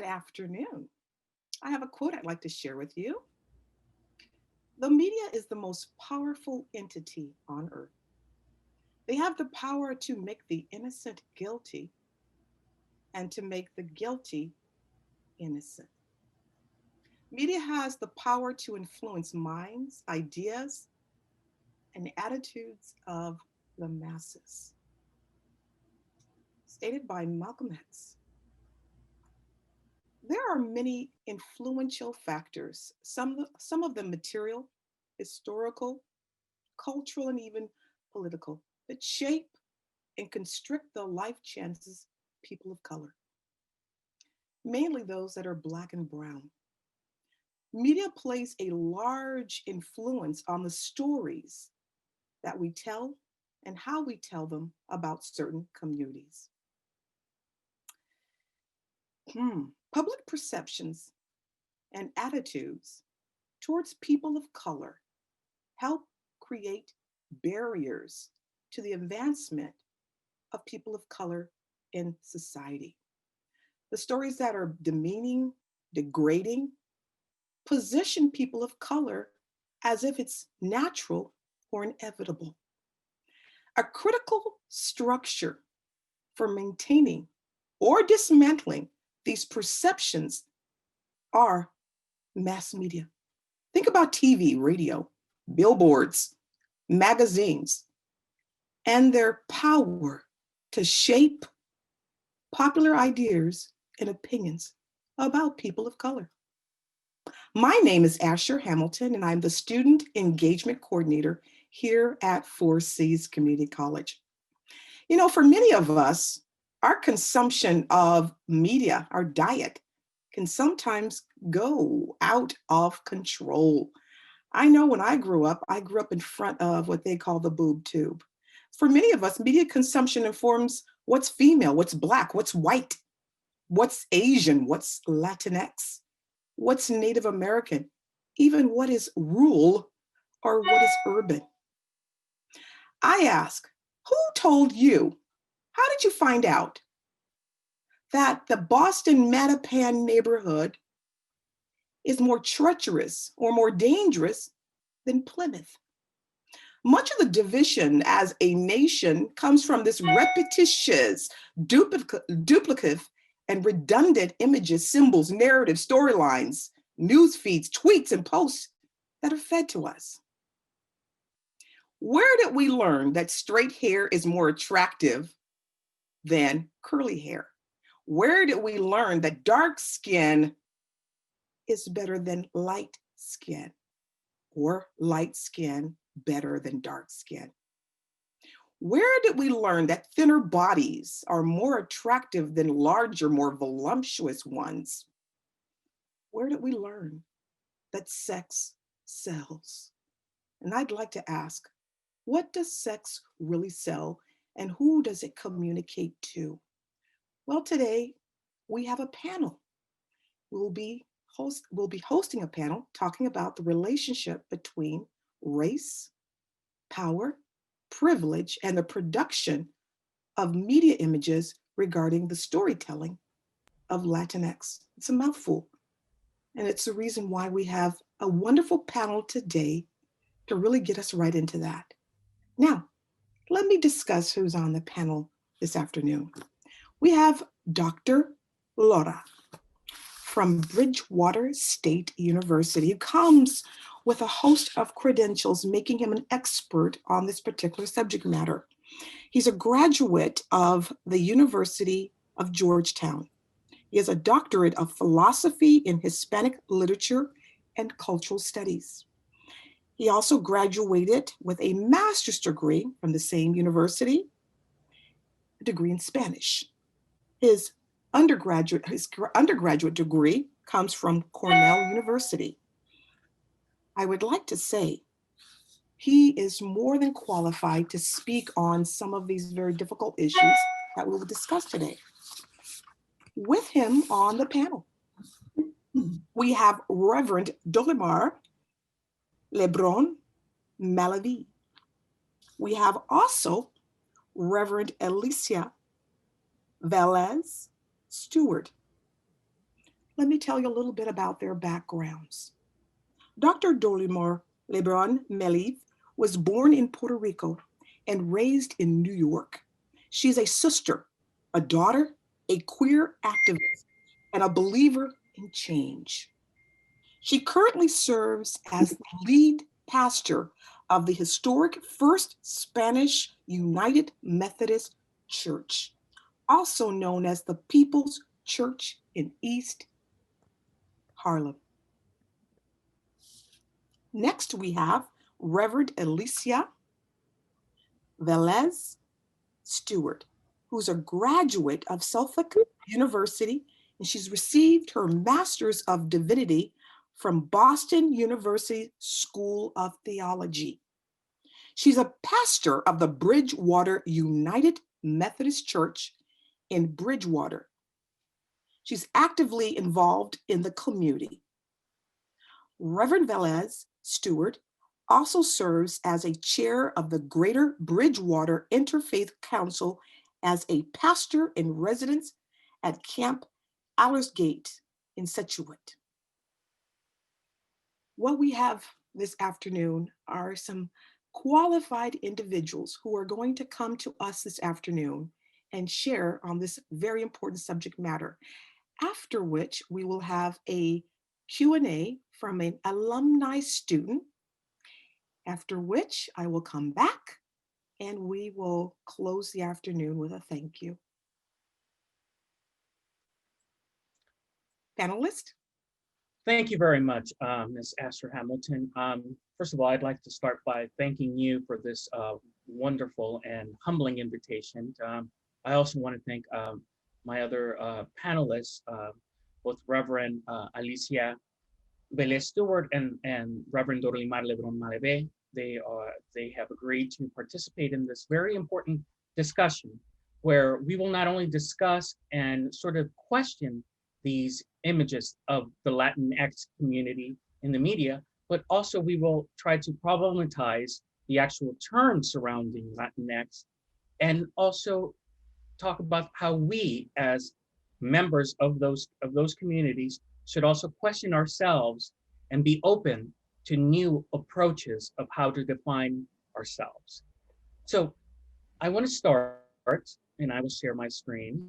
Good afternoon. I have a quote I'd like to share with you. The media is the most powerful entity on earth. They have the power to make the innocent guilty and to make the guilty innocent. Media has the power to influence minds, ideas, and attitudes of the masses. Stated by Malcolm X. There are many influential factors, some of them material, historical, cultural, and even political, that shape and constrict the life chances of people of color, mainly those that are Black and brown. Media plays a large influence on the stories that we tell and how we tell them about certain communities. Public perceptions and attitudes towards people of color help create barriers to the advancement of people of color in society. The stories that are demeaning, degrading, position people of color as if it's natural or inevitable. A critical structure for maintaining or dismantling these perceptions are mass media. Think about TV, radio, billboards, magazines, and their power to shape popular ideas and opinions about people of color. My name is Asher Hamilton, and I'm the Student Engagement Coordinator here at Four Cs Community College. You know, for many of us, our consumption of media, our diet, can sometimes go out of control. I know when I grew up in front of what they call the boob tube. For many of us, media consumption informs what's female, what's Black, what's white, what's Asian, what's Latinx, what's Native American, even what is rural or what is urban. I ask, who told you? How did you find out that the Boston Mattapan neighborhood is more treacherous or more dangerous than Plymouth? Much of the division as a nation comes from this repetitious, duplicative, and redundant images, symbols, narratives, storylines, news feeds, tweets, and posts that are fed to us. Where did we learn that straight hair is more attractive than curly hair? Where did we learn that dark skin is better than light skin, or light skin better than dark skin? Where did we learn that thinner bodies are more attractive than larger, more voluptuous ones? Where did we learn that sex sells? And I'd like to ask, what does sex really sell, and who does it communicate to? Well, today we have a panel. We'll be hosting a panel talking about the relationship between race, power, privilege, and the production of media images regarding the storytelling of Latinx. It's a mouthful, and it's the reason why we have a wonderful panel today to really get us right into that. Now, let me discuss who's on the panel this afternoon. We have Dr. Lara from Bridgewater State University, who comes with a host of credentials, making him an expert on this particular subject matter. He's a graduate of the University of Georgetown. He has a doctorate of philosophy in Hispanic literature and cultural studies. He also graduated with a master's degree from the same university, a degree in Spanish. His undergraduate degree comes from Cornell University. I would like to say he is more than qualified to speak on some of these very difficult issues that we will discuss today. With him on the panel, we have Reverend Dorlimar, Lebron, Malave. We have also Reverend Alicia, Velez, Stewart. Let me tell you a little bit about their backgrounds. Dr. Dorlimar Lebron Malave was born in Puerto Rico and raised in New York. She's a sister, a daughter, a queer activist, and a believer in change. She currently serves as the lead pastor of the historic First Spanish United Methodist Church, also known as the People's Church in East Harlem. Next, we have Reverend Alicia Velez Stewart, who's a graduate of Suffolk University, and she's received her Master's of Divinity from Boston University School of Theology. She's a pastor of the Bridgewater United Methodist Church in Bridgewater. She's actively involved in the community. Reverend Velez Stewart also serves as a chair of the Greater Bridgewater Interfaith Council as a pastor in residence at Camp Aldersgate in Scituate. What we have this afternoon are some qualified individuals who are going to come to us this afternoon and share on this very important subject matter, after which we will have a Q&A from an alumni student, after which I will come back and we will close the afternoon with a thank you. Panelist? Thank you very much, Ms. Astor Hamilton. First of all, I'd like to start by thanking you for this wonderful and humbling invitation. I also want to thank my other panelists, both Reverend Alicia Velez Stewart and Reverend Dorlimar Lebron Malave. They have agreed to participate in this very important discussion where we will not only discuss and sort of question these images of the Latinx community in the media, but also we will try to problematize the actual terms surrounding Latinx and also talk about how we as members of those communities should also question ourselves and be open to new approaches of how to define ourselves. So I want to start, and I will share my screen.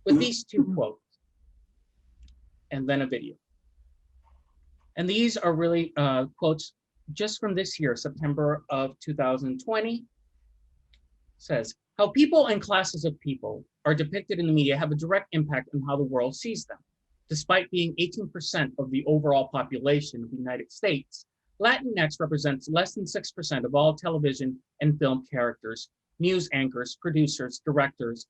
With these two quotes, and then a video. And these are really quotes just from this year, September of 2020. Says, how people and classes of people are depicted in the media have a direct impact on how the world sees them. Despite being 18% of the overall population of the United States, Latinx represents less than 6% of all television and film characters, news anchors, producers, directors,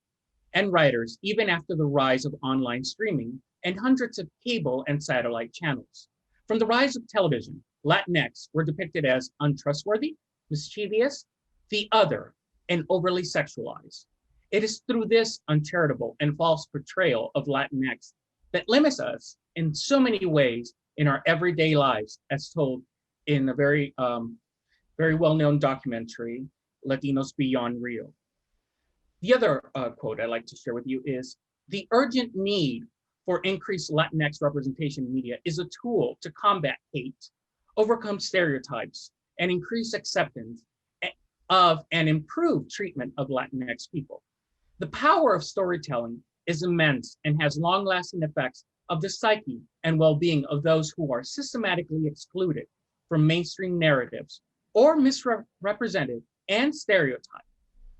and writers, even after the rise of online streaming and hundreds of cable and satellite channels. From the rise of television, Latinx were depicted as untrustworthy, mischievous, the other, and overly sexualized. It is through this uncharitable and false portrayal of Latinx that limits us in so many ways in our everyday lives, as told in a very well-known documentary, Latinos Beyond Real. The other quote I'd like to share with you is, the urgent need for increased Latinx representation in media is a tool to combat hate, overcome stereotypes, and increase acceptance of and improve treatment of Latinx people. The power of storytelling is immense and has long-lasting effects of the psyche and well-being of those who are systematically excluded from mainstream narratives or misrepresented and stereotyped.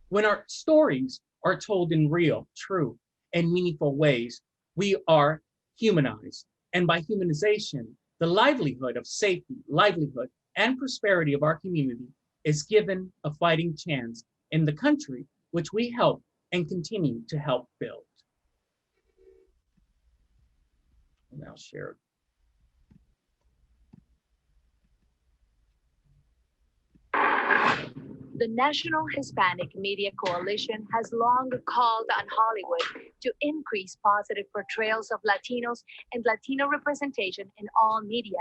When our stories are told in real, true, and meaningful ways, we are humanized. And by humanization, the livelihood of safety, livelihood, and prosperity of our community is given a fighting chance in the country which we help and continue to help build. And I'll share. The National Hispanic Media Coalition has long called on Hollywood to increase positive portrayals of Latinos and Latino representation in all media.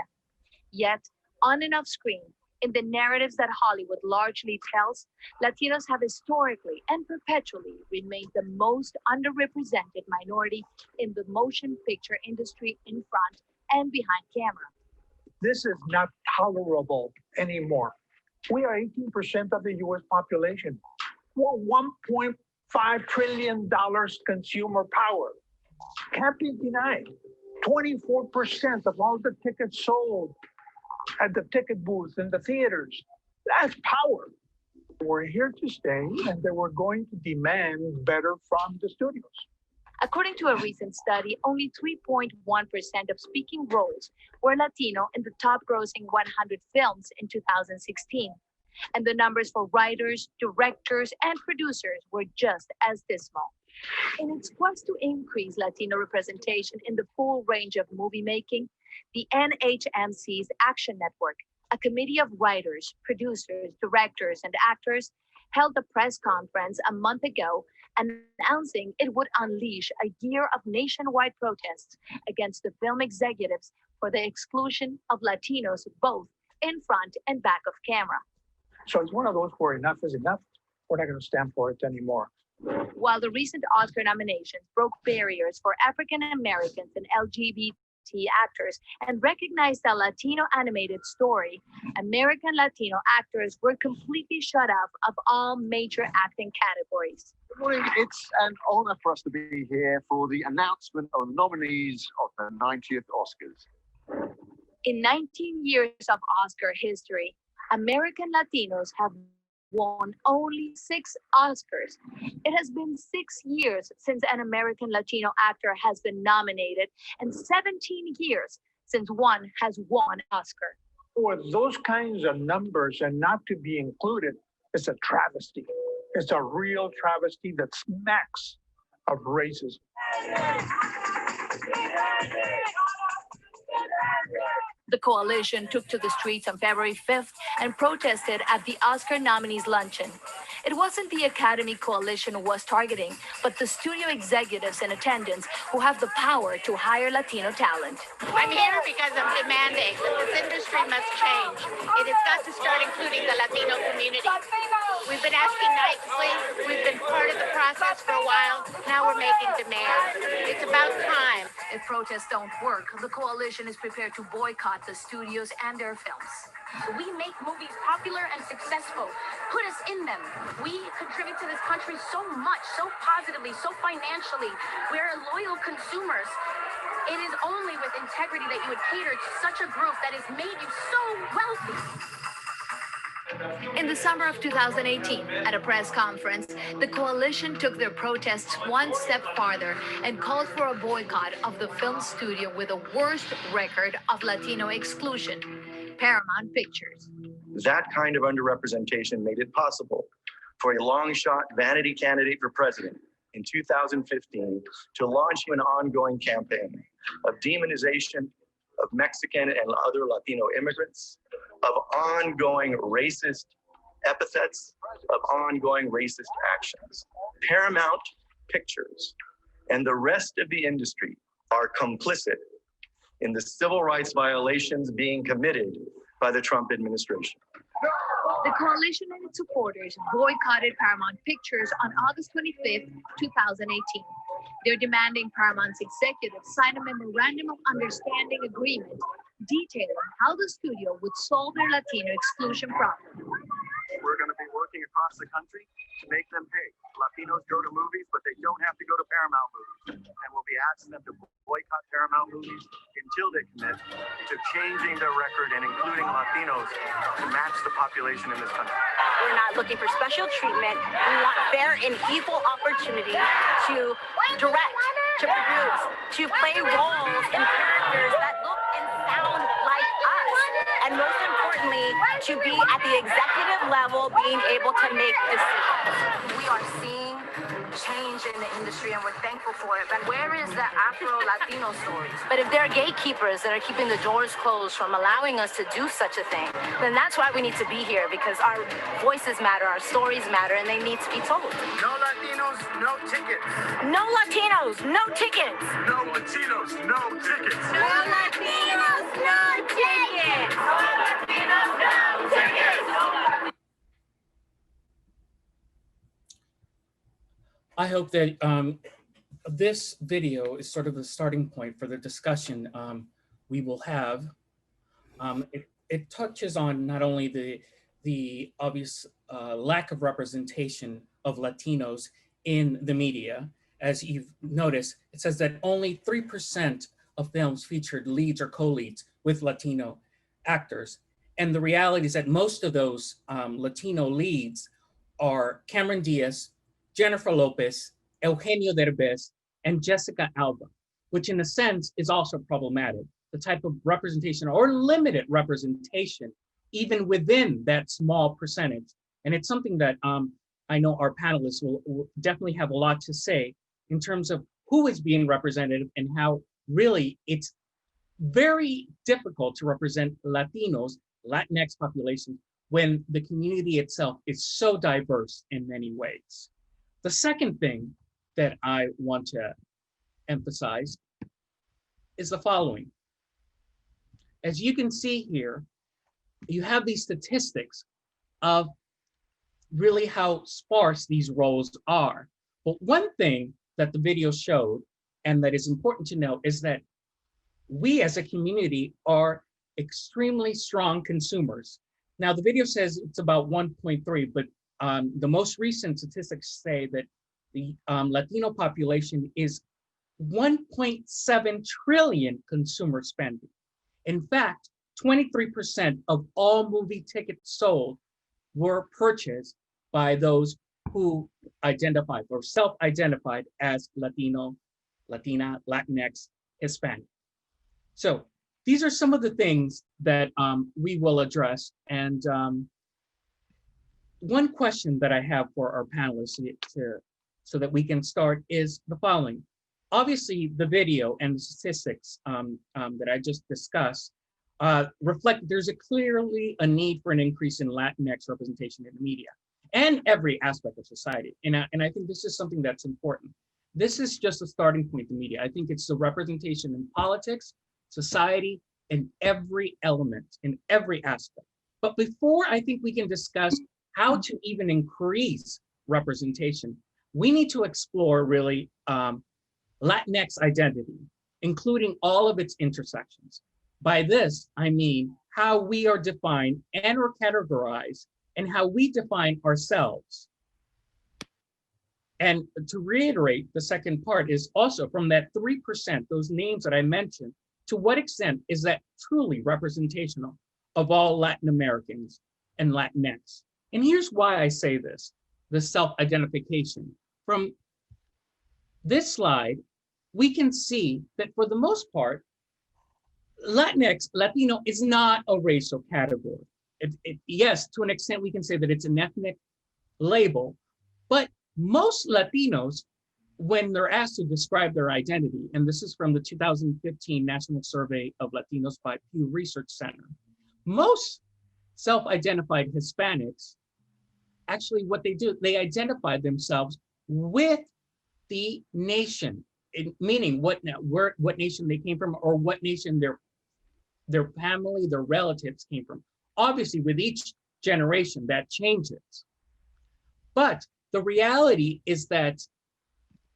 Yet, on and off screen, In the narratives that Hollywood largely tells, Latinos have historically and perpetually remained the most underrepresented minority in the motion picture industry in front and behind camera. This is not tolerable anymore. We are 18% of the US population. We're $1.5 trillion consumer power. Can't be denied. 24% of all the tickets sold at the ticket booths in the theaters. That's power. We're here to stay, and they were going to demand better from the studios. According to a recent study, only 3.1% of speaking roles were Latino in the top grossing 100 films in 2016. And the numbers for writers, directors, and producers were just as dismal. In its quest to increase Latino representation in the full range of movie making, the NHMC's Action Network, a committee of writers, producers, directors, and actors, held a press conference a month ago announcing it would unleash a year of nationwide protests against the film executives for the exclusion of Latinos both in front and back of camera. So it's one of those where enough is enough. We're not going to stand for it anymore. While the recent Oscar nominations broke barriers for African Americans and LGBT actors and recognized a Latino animated story, American Latino actors were completely shut off of all major acting categories. Good morning. It's an honor for us to be here for the announcement of the nominees of the 90th Oscars. In 19 years of Oscar history, American Latinos have won only 6 Oscars. It has been 6 years since an American Latino actor has been nominated and 17 years since one has won an Oscar. For those kinds of numbers and not to be included, it's a travesty. It's a real travesty that smacks of racism. The coalition took to the streets on February 5th and protested at the Oscar nominees luncheon. It wasn't the Academy Coalition who was targeting, but the studio executives in attendance who have the power to hire Latino talent. I'm here because I'm demanding that this industry must change. It has got to start including the Latino community. We've been asking nicely. We've been part of the process for a while. Now we're making demands. It's about time. If protests don't work, the coalition is prepared to boycott the studios and their films. We make movies popular and successful. Put us in them. We contribute to this country so much, so positively, so financially. We're loyal consumers. It is only with integrity that you would cater to such a group that has made you so wealthy. In the summer of 2018, at a press conference, the coalition took their protests one step farther and called for a boycott of the film studio with the worst record of Latino exclusion, Paramount Pictures. That kind of underrepresentation made it possible for a long-shot vanity candidate for president in 2015 to launch an ongoing campaign of demonization of Mexican and other Latino immigrants, of ongoing racist epithets, of ongoing racist actions. Paramount Pictures and the rest of the industry are complicit in the civil rights violations being committed by the Trump administration. The coalition and its supporters boycotted Paramount Pictures on August 25th, 2018. They're demanding Paramount's executives sign a memorandum of understanding agreement detailing how the studio would solve their Latino exclusion problem. We're going to be working across the country to make them pay. Latinos go to movies, but they don't have to go to Paramount movies. And we'll be asking them to boycott Paramount movies until they commit to changing their record and including Latinos to match the population in this country. We're not looking for special treatment. We want fair and equal opportunity to direct, to produce, to play roles in characters that look and sound like us. And most importantly, to be at the executive level, being able to make decisions. We are seeing change in the industry and we're thankful for it. But where is the Afro-Latino stories? But if there are gatekeepers that are keeping the doors closed from allowing us to do such a thing, then that's why we need to be here, because our voices matter, our stories matter, and they need to be told. No Latinos, no tickets. No Latinos, no tickets. No Latinos, no tickets. No Latinos, no tickets. No Latinos, no tickets. I hope that this video is sort of the starting point for the discussion we will have. It touches on not only the obvious lack of representation of Latinos in the media. As you've noticed, it says that only 3% of films featured leads or co-leads with Latino actors. And the reality is that most of those Latino leads are Cameron Diaz, Jennifer Lopez, Eugenio Derbez, and Jessica Alba, which in a sense is also problematic. The type of representation or limited representation, even within that small percentage. And it's something that I know our panelists will definitely have a lot to say in terms of who is being represented and how really it's very difficult to represent Latinos, Latinx populations, when the community itself is so diverse in many ways. The second thing that I want to emphasize is the following. As you can see here, you have these statistics of really how sparse these roles are. But one thing that the video showed, and that is important to know, is that we as a community are extremely strong consumers. Now, the video says it's about 1.3, but the most recent statistics say that the Latino population is 1.7 trillion consumer spending. In fact, 23% of all movie tickets sold were purchased by those who identified or self-identified as Latino, Latina, Latinx, Hispanic. So these are some of the things that we will address. And one question that I have for our panelists so that we can start is the following. Obviously, the video and the statistics that I just discussed reflect there's clearly a need for an increase in Latinx representation in the media and every aspect of society. And I think this is something that's important. This is just a starting point in media. I think it's the representation in politics, society, in every element, in every aspect. But before I think we can discuss how to even increase representation, we need to explore really Latinx identity, including all of its intersections. By this, I mean how we are defined and or categorized and how we define ourselves. And to reiterate, the second part is also from that 3%, those names that I mentioned, to what extent is that truly representational of all Latin Americans and Latinx? And here's why I say this, the self-identification. From this slide, we can see that for the most part, Latinx, Latino is not a racial category. Yes, to an extent, we can say that it's an ethnic label, but most Latinos, when they're asked to describe their identity, and this is from the 2015 National Survey of Latinos by Pew Research Center, most self-identified Hispanics, actually what they do, they identify themselves with the nation, meaning what nation they came from or what nation their family, their relatives came from. Obviously, with each generation, that changes. But the reality is that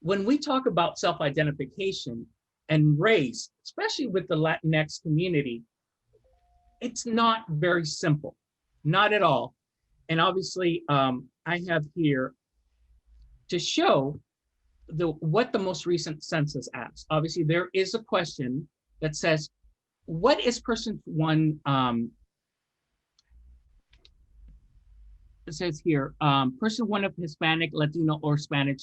when we talk about self-identification and race, especially with the Latinx community, it's not very simple, not at all. And obviously, I have here to show what the most recent census asks. Obviously, there is a question that says, what is person one, it says here, person one of Hispanic, Latino, or Spanish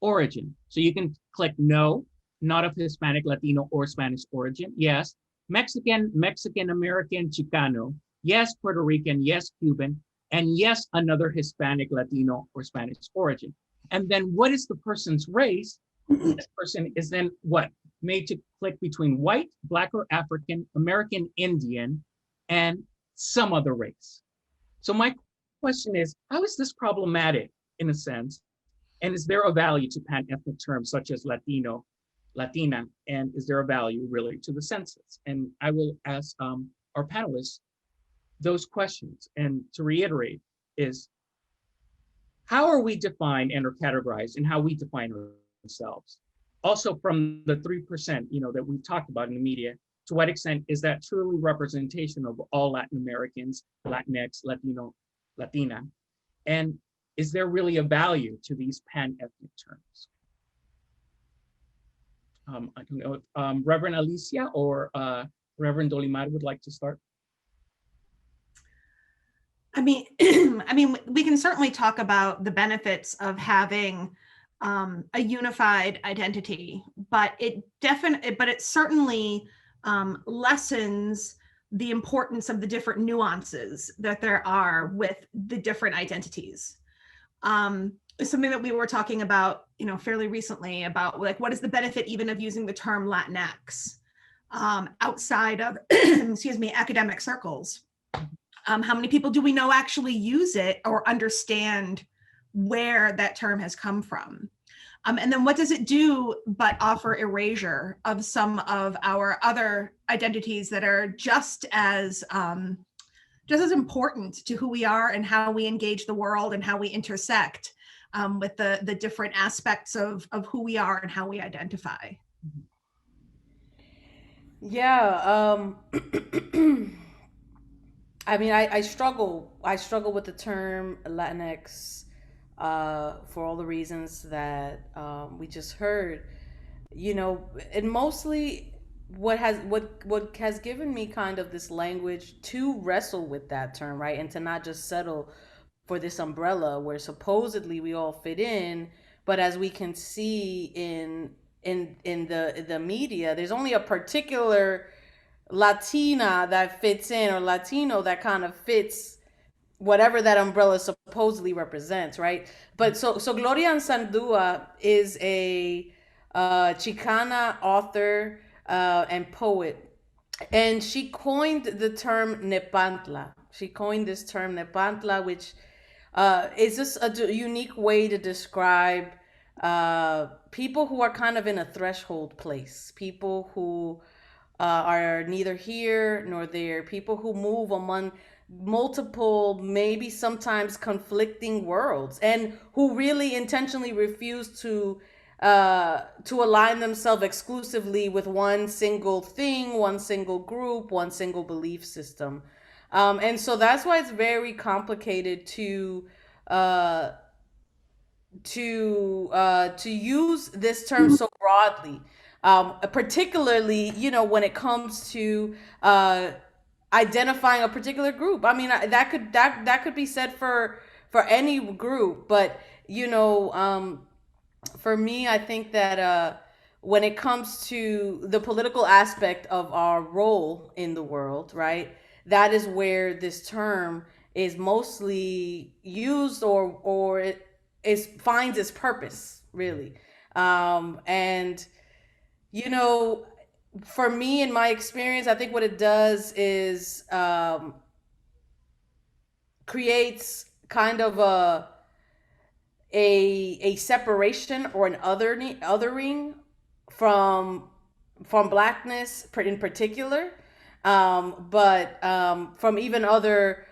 origin. So you can click no, not of Hispanic, Latino, or Spanish origin. Yes, Mexican, Mexican-American, Chicano. Yes, Puerto Rican. Yes, Cuban. And yes, another Hispanic, Latino, or Spanish origin. And then what is the person's race? This person is then what? Made to click between white, Black or African, American Indian, and some other race. So my question is, how is this problematic in a sense? And is there a value to pan-ethnic terms such as Latino, Latina, and is there a value really to the census? And I will ask our panelists those questions. And to reiterate is, how are we defined and are categorized and how we define ourselves? Also from the 3%, that we've talked about in the media, to what extent is that truly representation of all Latin Americans, Latinx, Latino, Latina? And is there really a value to these pan-ethnic terms? I don't know if Reverend Alicia or Reverend Dorlimar would like to start. I mean, we can certainly talk about the benefits of having a unified identity, but it certainly lessens the importance of the different nuances that there are with the different identities. Something that we were talking about, fairly recently, about like, what is the benefit even of using the term Latinx outside of, academic circles? How many people do we know actually use it or understand where that term has come from? And then what does it do but offer erasure of some of our other identities that are just as important to who we are and how we engage the world and how we intersect with the different aspects of who we are and how we identify. Yeah. I mean, I struggle with the term Latinx for all the reasons that we just heard, and mostly what has given me kind of this language to wrestle with that term, right, and to not just settle for this umbrella where supposedly we all fit in, but as we can see in the media, there's only a particular Latina that fits in, or Latino that kind of fits whatever that umbrella supposedly represents, right? But so Gloria Estefan is a Chicana author and poet, and she coined the term Nepantla. She coined this term Nepantla, which is just a unique way to describe people who are kind of in a threshold place, people who are neither here nor there, people who move among multiple, maybe sometimes conflicting worlds, and who really intentionally refuse to align themselves exclusively with one single thing, one single group, one single belief system. And so that's why it's very complicated to use this term so broadly, particularly when it comes to identifying a particular group. I mean, that could be said for any group, but for me, I think that when it comes to the political aspect of our role in the world, right, that is where this term is mostly used, or it finds its purpose, really. And for me, in my experience, I think what it does is creates kind of a separation or an othering from Blackness in particular, but from even other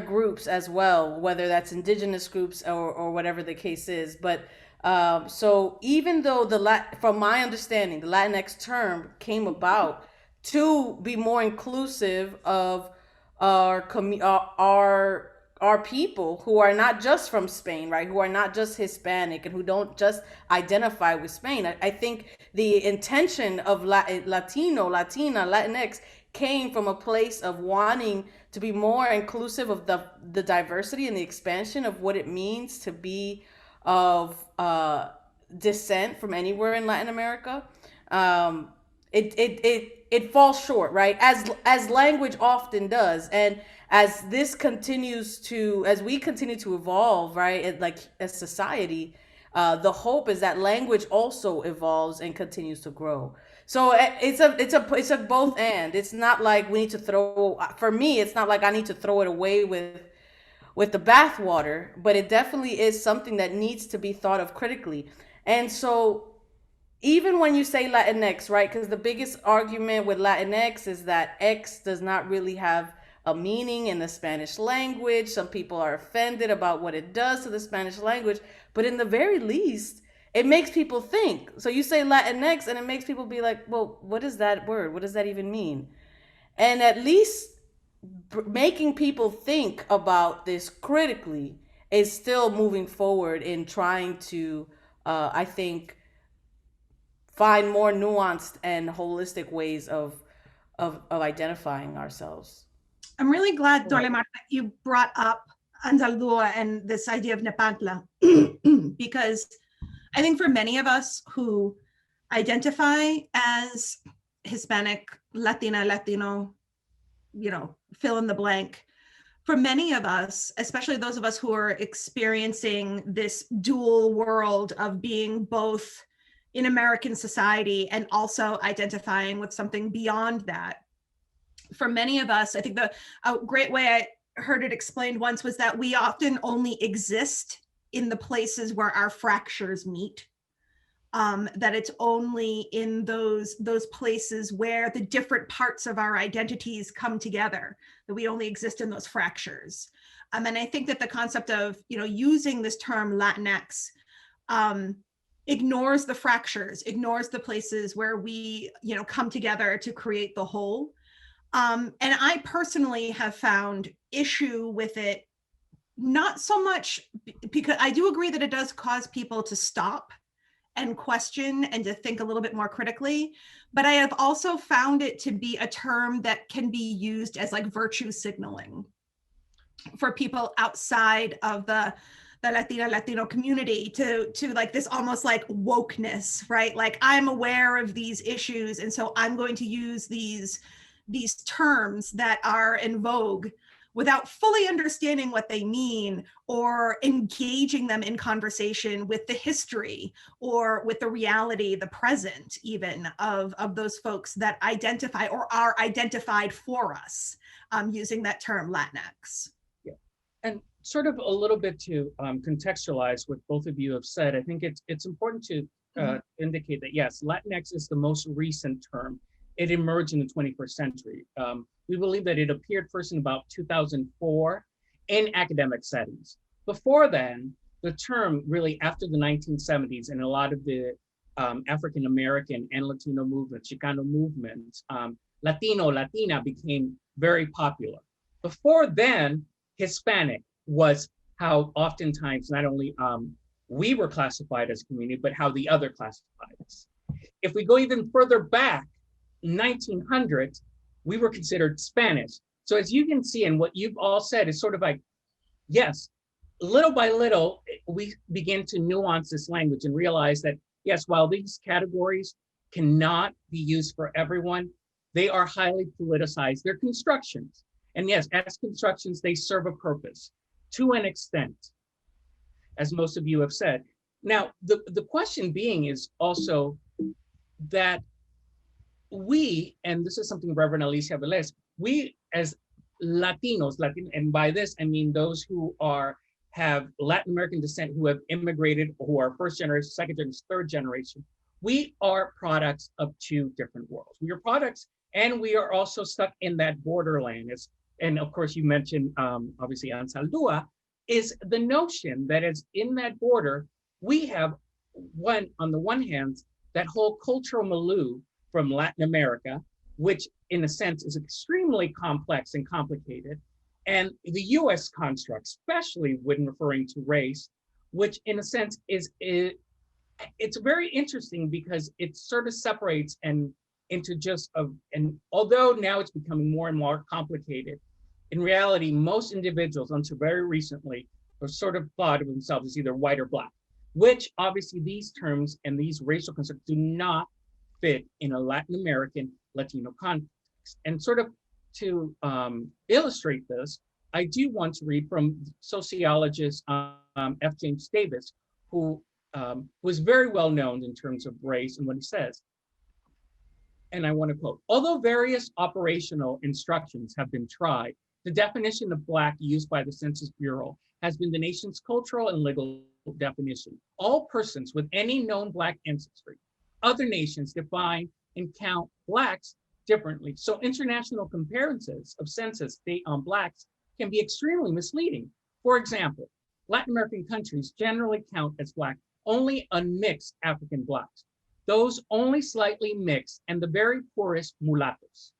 groups as well, whether that's indigenous groups or whatever the case is. But so even though from my understanding, the Latinx term came about to be more inclusive of our people who are not just from Spain, right? Who are not just Hispanic and who don't just identify with Spain. I think the intention of Latino, Latina, Latinx came from a place of wanting to be more inclusive of the diversity and the expansion of what it means to be of descent from anywhere in Latin America. It falls short, right? As language often does, and as we continue to evolve, right? Like as society, the hope is that language also evolves and continues to grow. So it's a both and. It's not like we need to throw. For me, it's not like I need to throw it away with the bathwater, but it definitely is something that needs to be thought of critically. And so even when you say Latinx, right, because the biggest argument with Latinx is that X does not really have a meaning in the Spanish language. Some people are offended about what it does to the Spanish language, but in the very least, it makes people think. So you say Latinx and it makes people be like, well, what is that word? What does that even mean? And at least making people think about this critically is still moving forward in trying to, I think, find more nuanced and holistic ways of identifying ourselves. I'm really glad, Dorlimar, that you brought up Anzaldúa and this idea of Nepantla, because I think for many of us who identify as Hispanic, Latina, Latino, fill in the blank, for many of us, especially those of us who are experiencing this dual world of being both in American society and also identifying with something beyond that, for many of us, I think a great way I heard it explained once was that we often only exist in the places where our fractures meet. That it's only in those places where the different parts of our identities come together, that we only exist in those fractures. And I think that the concept of, using this term Latinx ignores the fractures, ignores the places where we, come together to create the whole. And I personally have found issue with it, not so much because I do agree that it does cause people to stop and question and to think a little bit more critically, but I have also found it to be a term that can be used as like virtue signaling for people outside of the Latino community to like this almost like wokeness, right? Like I'm aware of these issues, and so I'm going to use these terms that are in vogue without fully understanding what they mean or engaging them in conversation with the history or with the reality, the present even of those folks that identify or are identified for us, using that term Latinx. Yeah, and sort of a little bit to contextualize what both of you have said, I think it's important to indicate that yes, Latinx is the most recent term. It emerged in the 21st century. We believe that it appeared first in about 2004 in academic settings. Before then, the term really after the 1970s and a lot of the African-American and Latino movements, Chicano movements, Latino, Latina became very popular. Before then, Hispanic was how oftentimes not only we were classified as a community, but how the other classified us. If we go even further back, 1900s, we were considered Spanish. So as you can see, and what you've all said is sort of like, yes, little by little, we begin to nuance this language and realize that, yes, while these categories cannot be used for everyone, they are highly politicized. They're constructions. And yes, as constructions, they serve a purpose to an extent, as most of you have said. Now, the question being is also that we, and this is something Reverend Alicia Velez, we as Latinos, and by this I mean those who have Latin American descent, who have immigrated, who are first generation, second generation, third generation, we are products of two different worlds. We are products, and we are also stuck in that borderland. And of course, you mentioned obviously Anzaldúa, is the notion that is in that border, we have on the one hand, that whole cultural milieu from Latin America, which in a sense is extremely complex and complicated, and the US construct, especially when referring to race, which in a sense it's very interesting because it sort of separates into just and although now it's becoming more and more complicated, in reality, most individuals until very recently are sort of thought of themselves as either white or black, which obviously these terms and these racial constructs do not fit in a Latin American Latino context. And sort of to illustrate this, I do want to read from sociologist F. James Davis, who was very well known in terms of race and what he says. And I want to quote, although various operational instructions have been tried, the definition of Black used by the Census Bureau has been the nation's cultural and legal definition. All persons with any known Black ancestry. Other nations define and count Blacks differently. So international comparisons of census data on Blacks can be extremely misleading. For example, Latin American countries generally count as Black only unmixed African Blacks, those only slightly mixed, and the very poorest mulattoes.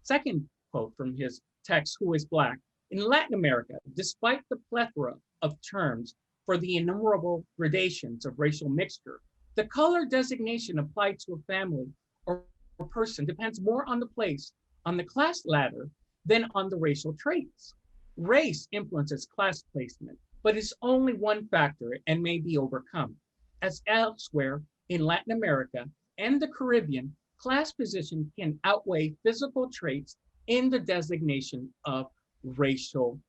Second quote from his text, Who is Black? In Latin America, despite the plethora of terms for the innumerable gradations of racial mixture, the color designation applied to a family or person depends more on the place on the class ladder than on the racial traits. Race influences class placement, but is only one factor and may be overcome. As elsewhere in Latin America and the Caribbean, class position can outweigh physical traits in the designation of racial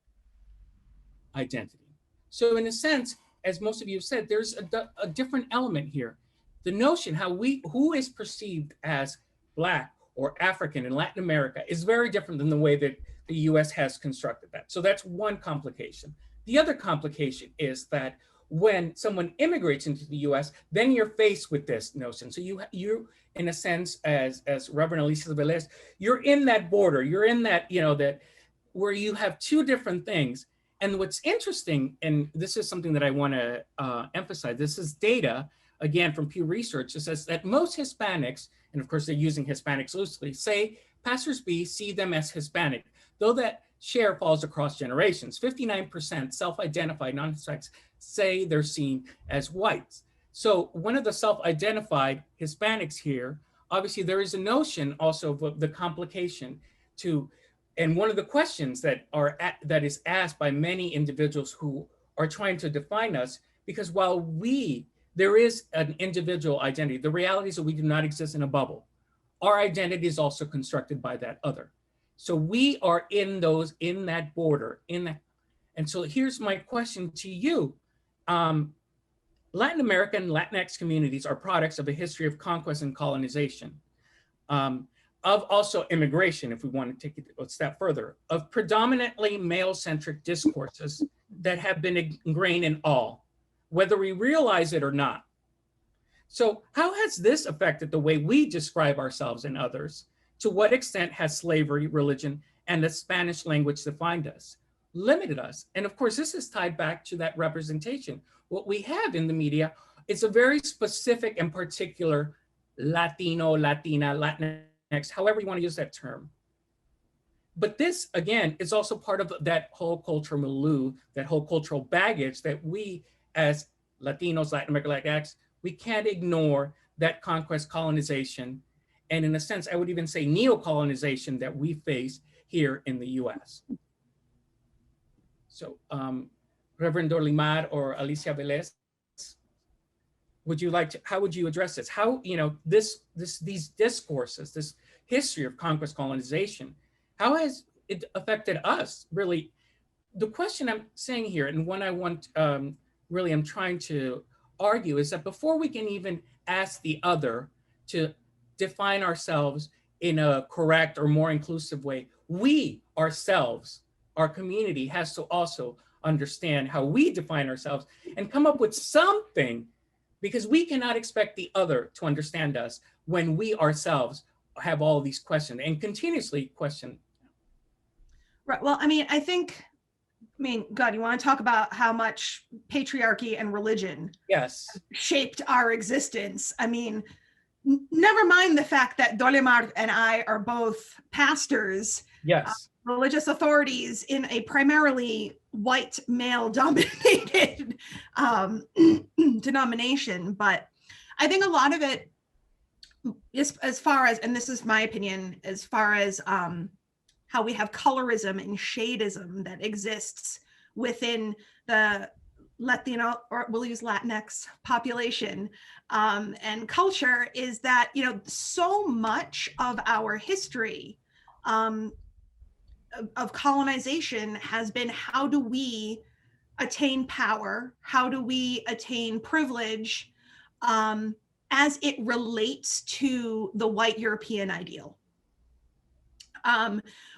identity. So in a sense, as most of you have said, there's a different element here. The notion who is perceived as Black or African in Latin America is very different than the way that the US has constructed that. So that's one complication. The other complication is that when someone immigrates into the US, then you're faced with this notion. So you in a sense, as Reverend Alicia Velez, you're in that border, you're in that, that where you have two different things. And what's interesting, and this is something that I want to emphasize, this is data, again, from Pew Research. It says that most Hispanics, and of course they're using Hispanics loosely, say passersby see them as Hispanic, though that share falls across generations. 59% self-identified non-Hispanics say they're seen as whites. So one of the self-identified Hispanics here, obviously there is a notion also of the complication to, and one of the questions that is asked by many individuals who are trying to define us, because while there is an individual identity, the reality is that we do not exist in a bubble. Our identity is also constructed by that other. So we are in that border, and so here's my question to you. Latin American Latinx communities are products of a history of conquest and colonization, of also immigration, if we want to take it a step further, of predominantly male-centric discourses that have been ingrained in all, whether we realize it or not. So how has this affected the way we describe ourselves and others? To what extent has slavery, religion, and the Spanish language defined us, limited us? And of course, this is tied back to that representation. What we have in the media is a very specific and particular Latino, Latina, Latinx, however you want to use that term. But this, again, is also part of that whole cultural milieu, that whole cultural baggage that we as Latinos, Latin American, Latinx, we can't ignore that conquest, colonization, and in a sense, I would even say neo-colonization that we face here in the US. So Reverend Dorlimar or Alicia Velez, how would you address this? How, these discourses, this history of conquest, colonization, how has it affected us, really? The question I'm saying here, and one I want, really I'm trying to argue, is that before we can even ask the other to define ourselves in a correct or more inclusive way, we ourselves, our community, has to also understand how we define ourselves and come up with something, because we cannot expect the other to understand us when we ourselves have all these questions and continuously question. Right. Well, I mean, God, you want to talk about how much patriarchy and religion shaped our existence. I mean, never mind the fact that Dorlimar and I are both pastors, religious authorities in a primarily white male dominated denomination. But I think a lot of it is, as far as, and this is my opinion, as far as how we have colorism and shadeism that exists within the Latino, or we'll use Latinx population and culture, is that, so much of our history of colonization has been, how do we attain power? How do we attain privilege as it relates to the white European ideal?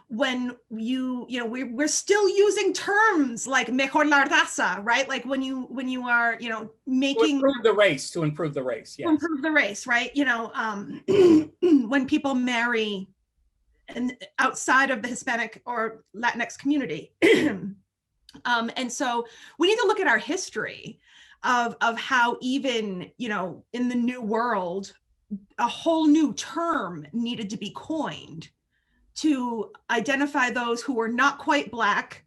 When we're still using terms like mejor la raza, right? Like when you are, making to improve the race, yes. To improve the race, right? When people marry and outside of the Hispanic or Latinx community. And so we need to look at our history of how even, in the New World, a whole new term needed to be coined to identify those who were not quite Black,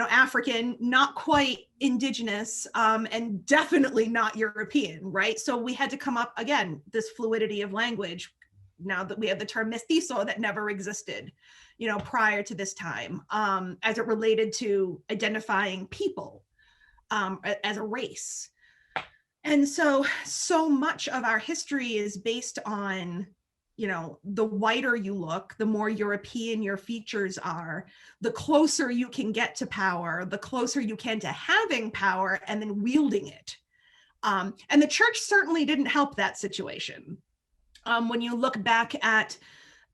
African, not quite Indigenous, and definitely not European, right? So we had to come up, again, this fluidity of language, now that we have the term mestizo that never existed, prior to this time, as it related to identifying people as a race. And so much of our history is based on, the whiter you look, the more European your features are, the closer you can get to power, the closer you can to having power and then wielding it. And the church certainly didn't help that situation. When you look back at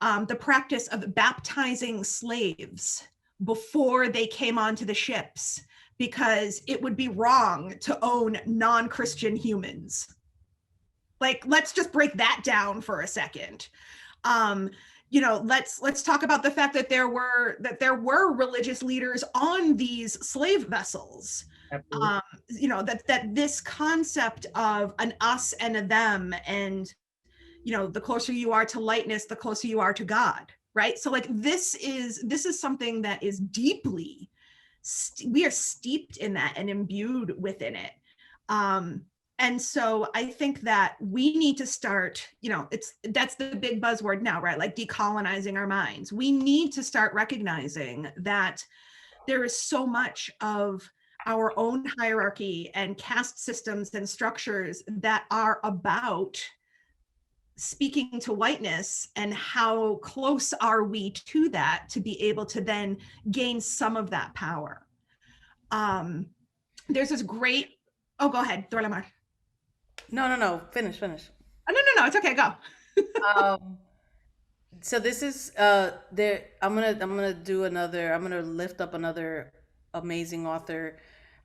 the practice of baptizing slaves before they came onto the ships, because it would be wrong to own non-Christian humans. Like, let's just break that down for a second. Let's talk about the fact that there were religious leaders on these slave vessels. That this concept of an us and a them, and the closer you are to lightness, the closer you are to God, right? So like this is something that is deeply, we are steeped in that and imbued within it. And so I think that we need to start, that's the big buzzword now, right? Like decolonizing our minds. We need to start recognizing that there is so much of our own hierarchy and caste systems and structures that are about speaking to whiteness, and how close are we to that to be able to then gain some of that power. There's this great, oh, go ahead, Dorlimar. No, finish. Oh, no, it's okay, go. So this is there. I'm gonna lift up another amazing author.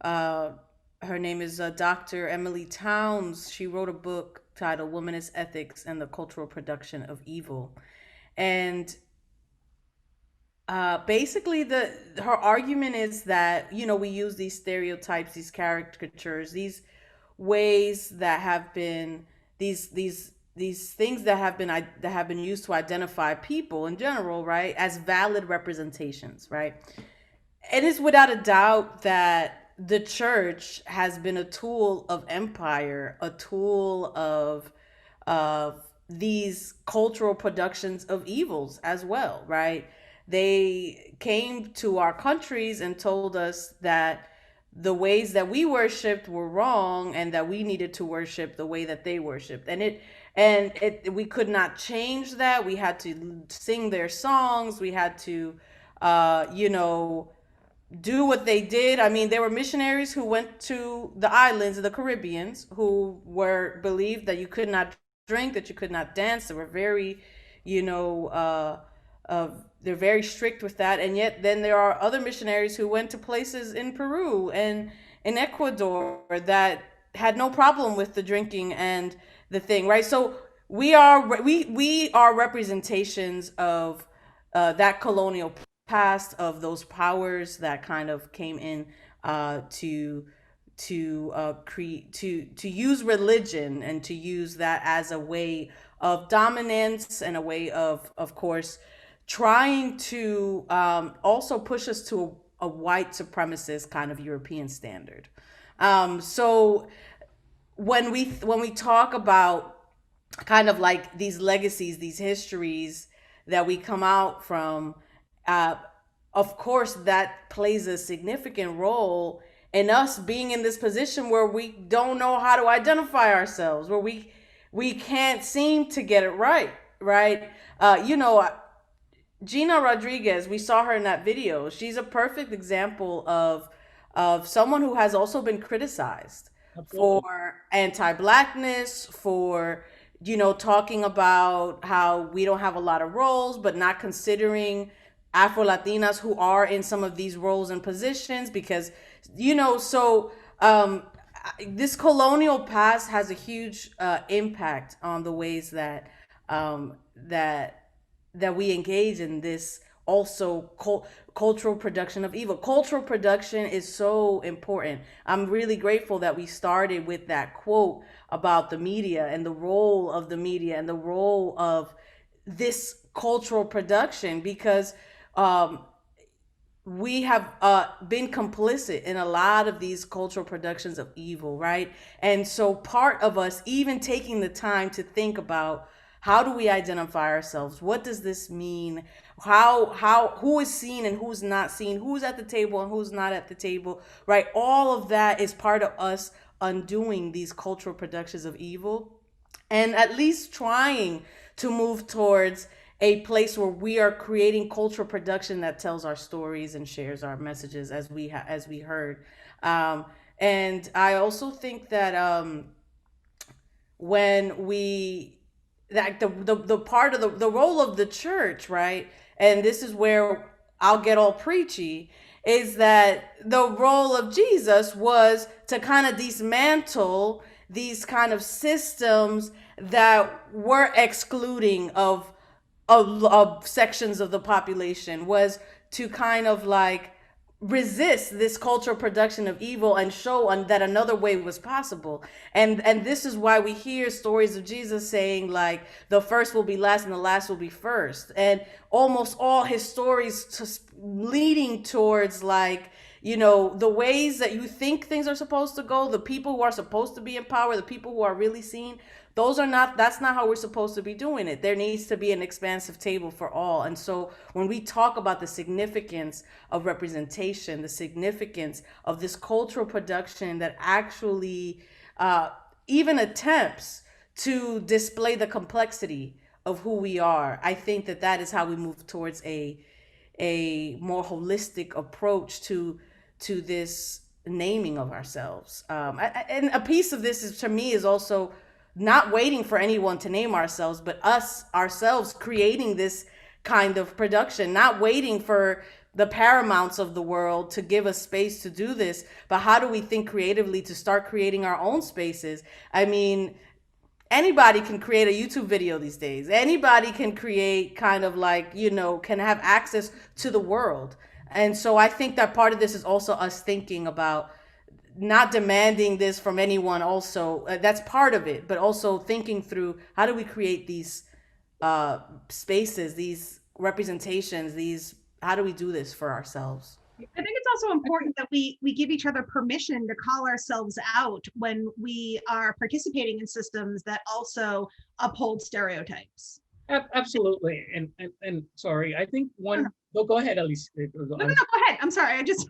Her name is Dr. Emily Towns. She wrote a book titled Womanist Ethics and the Cultural Production of Evil. And basically her argument is that, we use these stereotypes, these caricatures, these ways that have been, these things that have been used to identify people in general, right, as valid representations, right? It is without a doubt that the church has been a tool of empire, a tool of these cultural productions of evils as well, right? They came to our countries and told us that the ways that we worshiped were wrong, and that we needed to worship the way that they worshiped. And we could not change that. We had to sing their songs. We had to, do what they did. I mean, there were missionaries who went to the islands of the Caribbeans who believed that you could not drink, that you could not dance. They were very, they're very strict with that. And yet then there are other missionaries who went to places in Peru and in Ecuador that had no problem with the drinking and the thing, right? So we are representations of that colonial past, of those powers that kind of came in to use religion and to use that as a way of dominance, and a way of course, trying to also push us to a white supremacist kind of European standard. So when we talk about kind of like these legacies, these histories that we come out from, of course, that plays a significant role in us being in this position where we don't know how to identify ourselves, where we can't seem to get it right. Gina Rodriguez, we saw her in that video. She's a perfect example of someone who has also been criticized. Absolutely. For anti-Blackness, for talking about how we don't have a lot of roles, but not considering Afro-Latinas who are in some of these roles and positions, because, this colonial past has a huge impact on the ways that that we engage in this also cultural production of evil. Cultural production is so important. I'm really grateful that we started with that quote about the media and the role of the media and the role of this cultural production, because we have been complicit in a lot of these cultural productions of evil, right? And so part of us even taking the time to think about, how do we identify ourselves? What does this mean? Who is seen and who's not seen? Who's at the table and who's not at the table, right? All of that is part of us undoing these cultural productions of evil, and at least trying to move towards a place where we are creating cultural production that tells our stories and shares our messages, as we heard. And I also think that when we, like, the part of the role of the church, right? And this is where I'll get all preachy, is that the role of Jesus was to kind of dismantle these kind of systems that were excluding of sections of the population, was to kind of like resist this cultural production of evil and show that another way was possible. And this is why we hear stories of Jesus saying, like, the first will be last and the last will be first, and almost all his stories leading towards, like, you know, the ways that you think things are supposed to go, the people who are supposed to be in power, the people who are really seen, that's not how we're supposed to be doing it. There needs to be an expansive table for all. And so when we talk about the significance of representation, the significance of this cultural production that actually even attempts to display the complexity of who we are, I think that is how we move towards a more holistic approach to this naming of ourselves. And a piece of this is, to me, is also not waiting for anyone to name ourselves, but us ourselves creating this kind of production, not waiting for the Paramounts of the world to give us space to do this, but how do we think creatively to start creating our own spaces? I mean, anybody can create a YouTube video these days. Anybody can create kind of like, you know, can have access to the world. And so I think that part of this is also us thinking about not demanding this from anyone also. That's part of it, but also thinking through, how do we create these spaces, these representations, how do we do this for ourselves? I think it's also important that we give each other permission to call ourselves out when we are participating in systems that also uphold stereotypes. Absolutely. And sorry, I think go ahead, Alicia. No, go ahead. I'm sorry. I just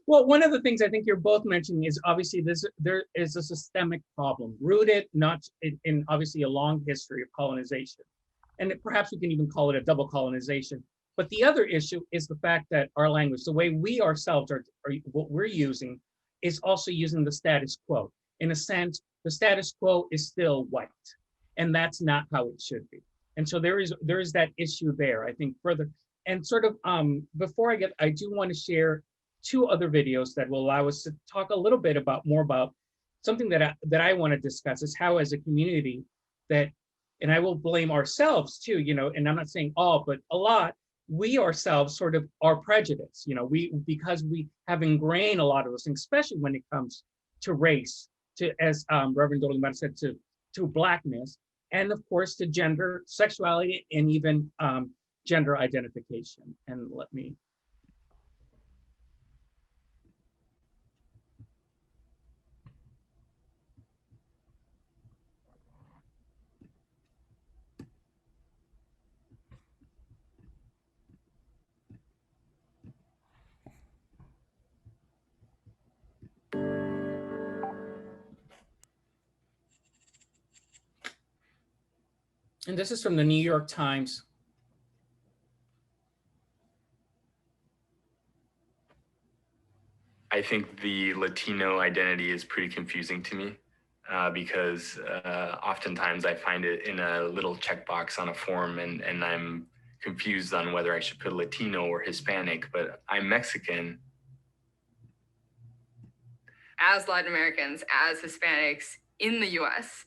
Well, one of the things I think you're both mentioning is obviously there is a systemic problem rooted not in obviously a long history of colonization. And perhaps we can even call it a double colonization. But the other issue is the fact that our language, the way we ourselves are what we're using, is also using the status quo. In a sense, the status quo is still white, and that's not how it should be. And so there is that issue there, I think, further. And sort of before I do want to share 2 other videos that will allow us to talk a little bit more about something that I want to discuss, is how, as a community, and I will blame ourselves too, you know, and I'm not saying all, but a lot, we ourselves sort of are prejudiced, you know, because we have ingrained a lot of those things, especially when it comes to race, to, as Reverend Dorlimar said, to Blackness, and of course to gender, sexuality, and even gender identification. And let me. And this is from the New York Times. I think the Latino identity is pretty confusing to me because oftentimes I find it in a little checkbox on a form and I'm confused on whether I should put Latino or Hispanic, but I'm Mexican. As Latin Americans, as Hispanics in the US,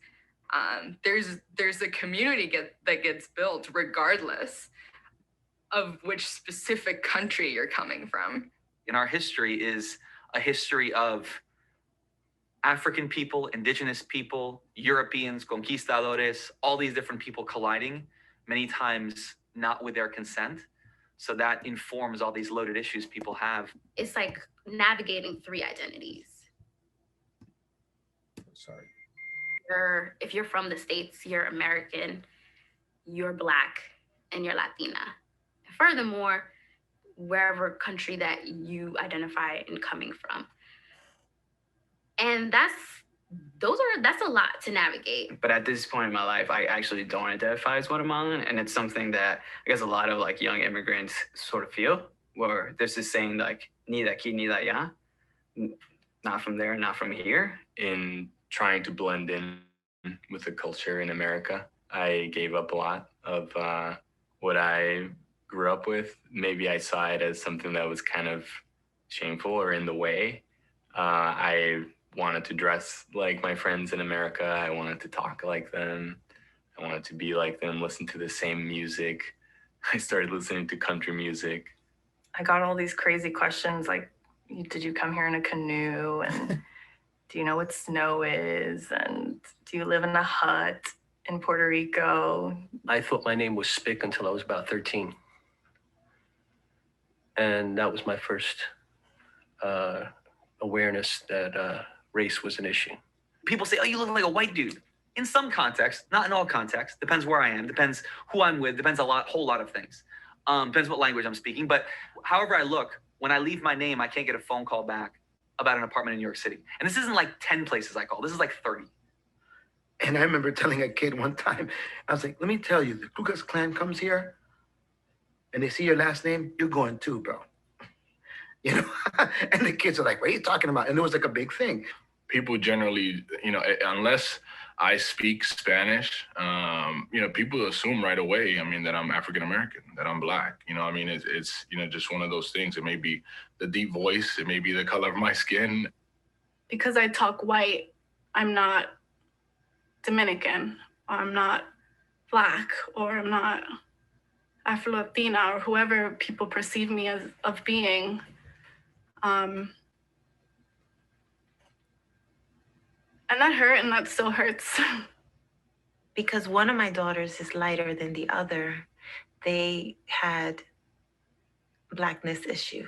There's a community that gets built regardless of which specific country you're coming from. In our history is a history of African people, indigenous people, Europeans, conquistadores, all these different people colliding, many times not with their consent. So that informs all these loaded issues people have. It's like navigating three identities. Sorry. If you're from the States, you're American, you're Black, and you're Latina. Furthermore, wherever country that you identify and coming from. And that's a lot to navigate. But at this point in my life, I actually don't identify as Guatemalan. And it's something that I guess a lot of like young immigrants sort of feel, where there's this saying like, ni de aquí, ni de allá, not from there, not from here. In trying to blend in with the culture in America, I gave up a lot of what I grew up with. Maybe I saw it as something that was kind of shameful or in the way. I wanted to dress like my friends in America. I wanted to talk like them. I wanted to be like them, listen to the same music. I started listening to country music. I got all these crazy questions like, did you come here in a canoe? And do you know what snow is? And do you live in a hut in Puerto Rico? I thought my name was Spick until I was about 13. And that was my first awareness that race was an issue. People say, oh, you look like a white dude. In some context, not in all contexts, depends where I am, depends who I'm with, depends whole lot of things. Depends what language I'm speaking. But however I look, when I leave my name, I can't get a phone call back about an apartment in New York City. And this isn't like 10 places I call, this is like 30. And I remember telling a kid one time, I was like, let me tell you, the Ku Klux Klan comes here and they see your last name, you're going too, bro. You know, and the kids are like, what are you talking about? And it was like a big thing. People generally, you know, unless I speak Spanish, you know, people assume right away, I mean, that I'm African-American, that I'm Black. You know, I mean, it's, you know, just one of those things. It may be the deep voice, it may be the color of my skin. Because I talk white, I'm not Dominican, or I'm not Black, or I'm not Afro-Latina, or whoever people perceive me as of being. And that hurt, and that still hurts. Because one of my daughters is lighter than the other, they had Blackness issue.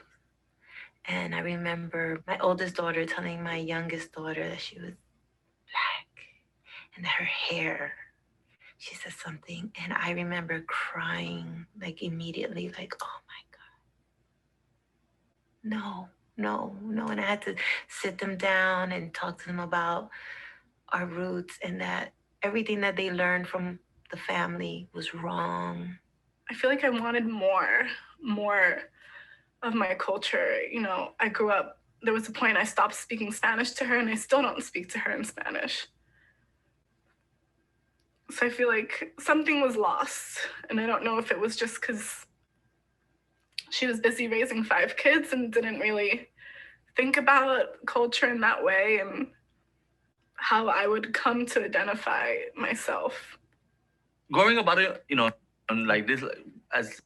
And I remember my oldest daughter telling my youngest daughter that she was Black and that her hair, she said something. And I remember crying like immediately, like, oh my God, no. And I had to sit them down and talk to them about our roots and that everything that they learned from the family was wrong. I feel like I wanted more of my culture. You know, I grew up, there was a point I stopped speaking Spanish to her and I still don't speak to her in Spanish. So I feel like something was lost. And I don't know if it was just because she was busy raising 5 kids and didn't really think about culture in that way and how I would come to identify myself. Growing up, you know, like this, as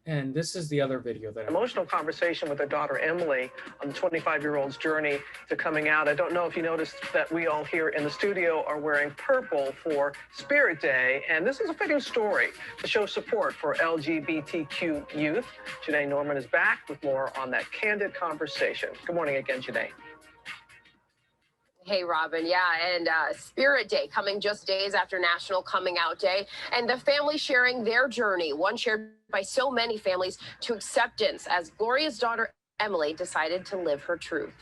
And this is the other video that Emotional conversation with her daughter, Emily, on the 25-year-old's journey to coming out. I don't know if you noticed that we all here in the studio are wearing purple for Spirit Day, and this is a fitting story to show support for LGBTQ youth. Janae Norman is back with more on that candid conversation. Good morning again, Janae. Hey, Robin. Yeah, and Spirit Day coming just days after National Coming Out Day, and the family sharing their journey, one shared by so many families, to acceptance as Gloria's daughter, Emily, decided to live her truth.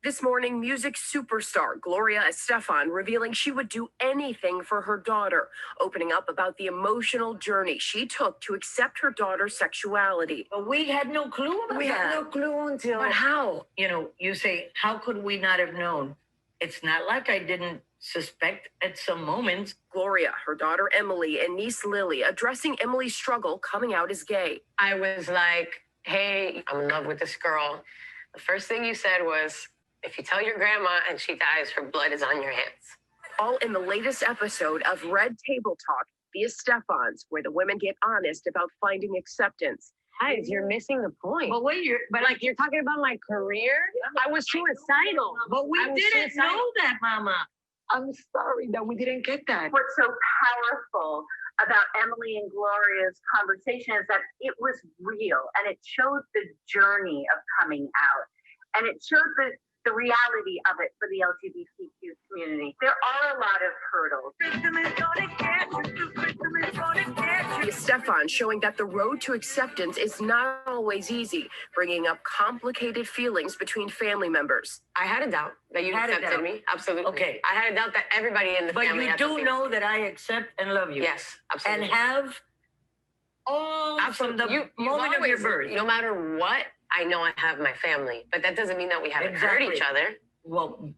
This morning, music superstar Gloria Estefan revealing she would do anything for her daughter, opening up about the emotional journey she took to accept her daughter's sexuality. But we had no clue about that. We had no clue until... But how? You know, you say, how could we not have known? It's not like I didn't suspect at some moments. Gloria, her daughter Emily, and niece Lily addressing Emily's struggle coming out as gay. I was like, hey, I'm in love with this girl. The first thing you said was, if you tell your grandma and she dies, her blood is on your hands. All in the latest episode of Red Table Talk via Stefan's, where the women get honest about finding acceptance. Guys, you're missing the point. But wait, you're talking about my career? I was suicidal. But we didn't know that, Mama. I'm sorry that we didn't get that. What's so powerful about Emily and Gloria's conversation is that it was real and it showed the journey of coming out and it showed the reality of it for the LGBTQ community. There are a lot of hurdles. Estefan showing that the road to acceptance is not always easy, bringing up complicated feelings between family members. I had a doubt that you accepted me. Absolutely. Okay. I had a doubt that everybody in the family. But you do know that I accept and love you. Yes, absolutely. And have all from the moment of your birth. No matter what, I know I have my family, but that doesn't mean that we haven't hurt each other. Well,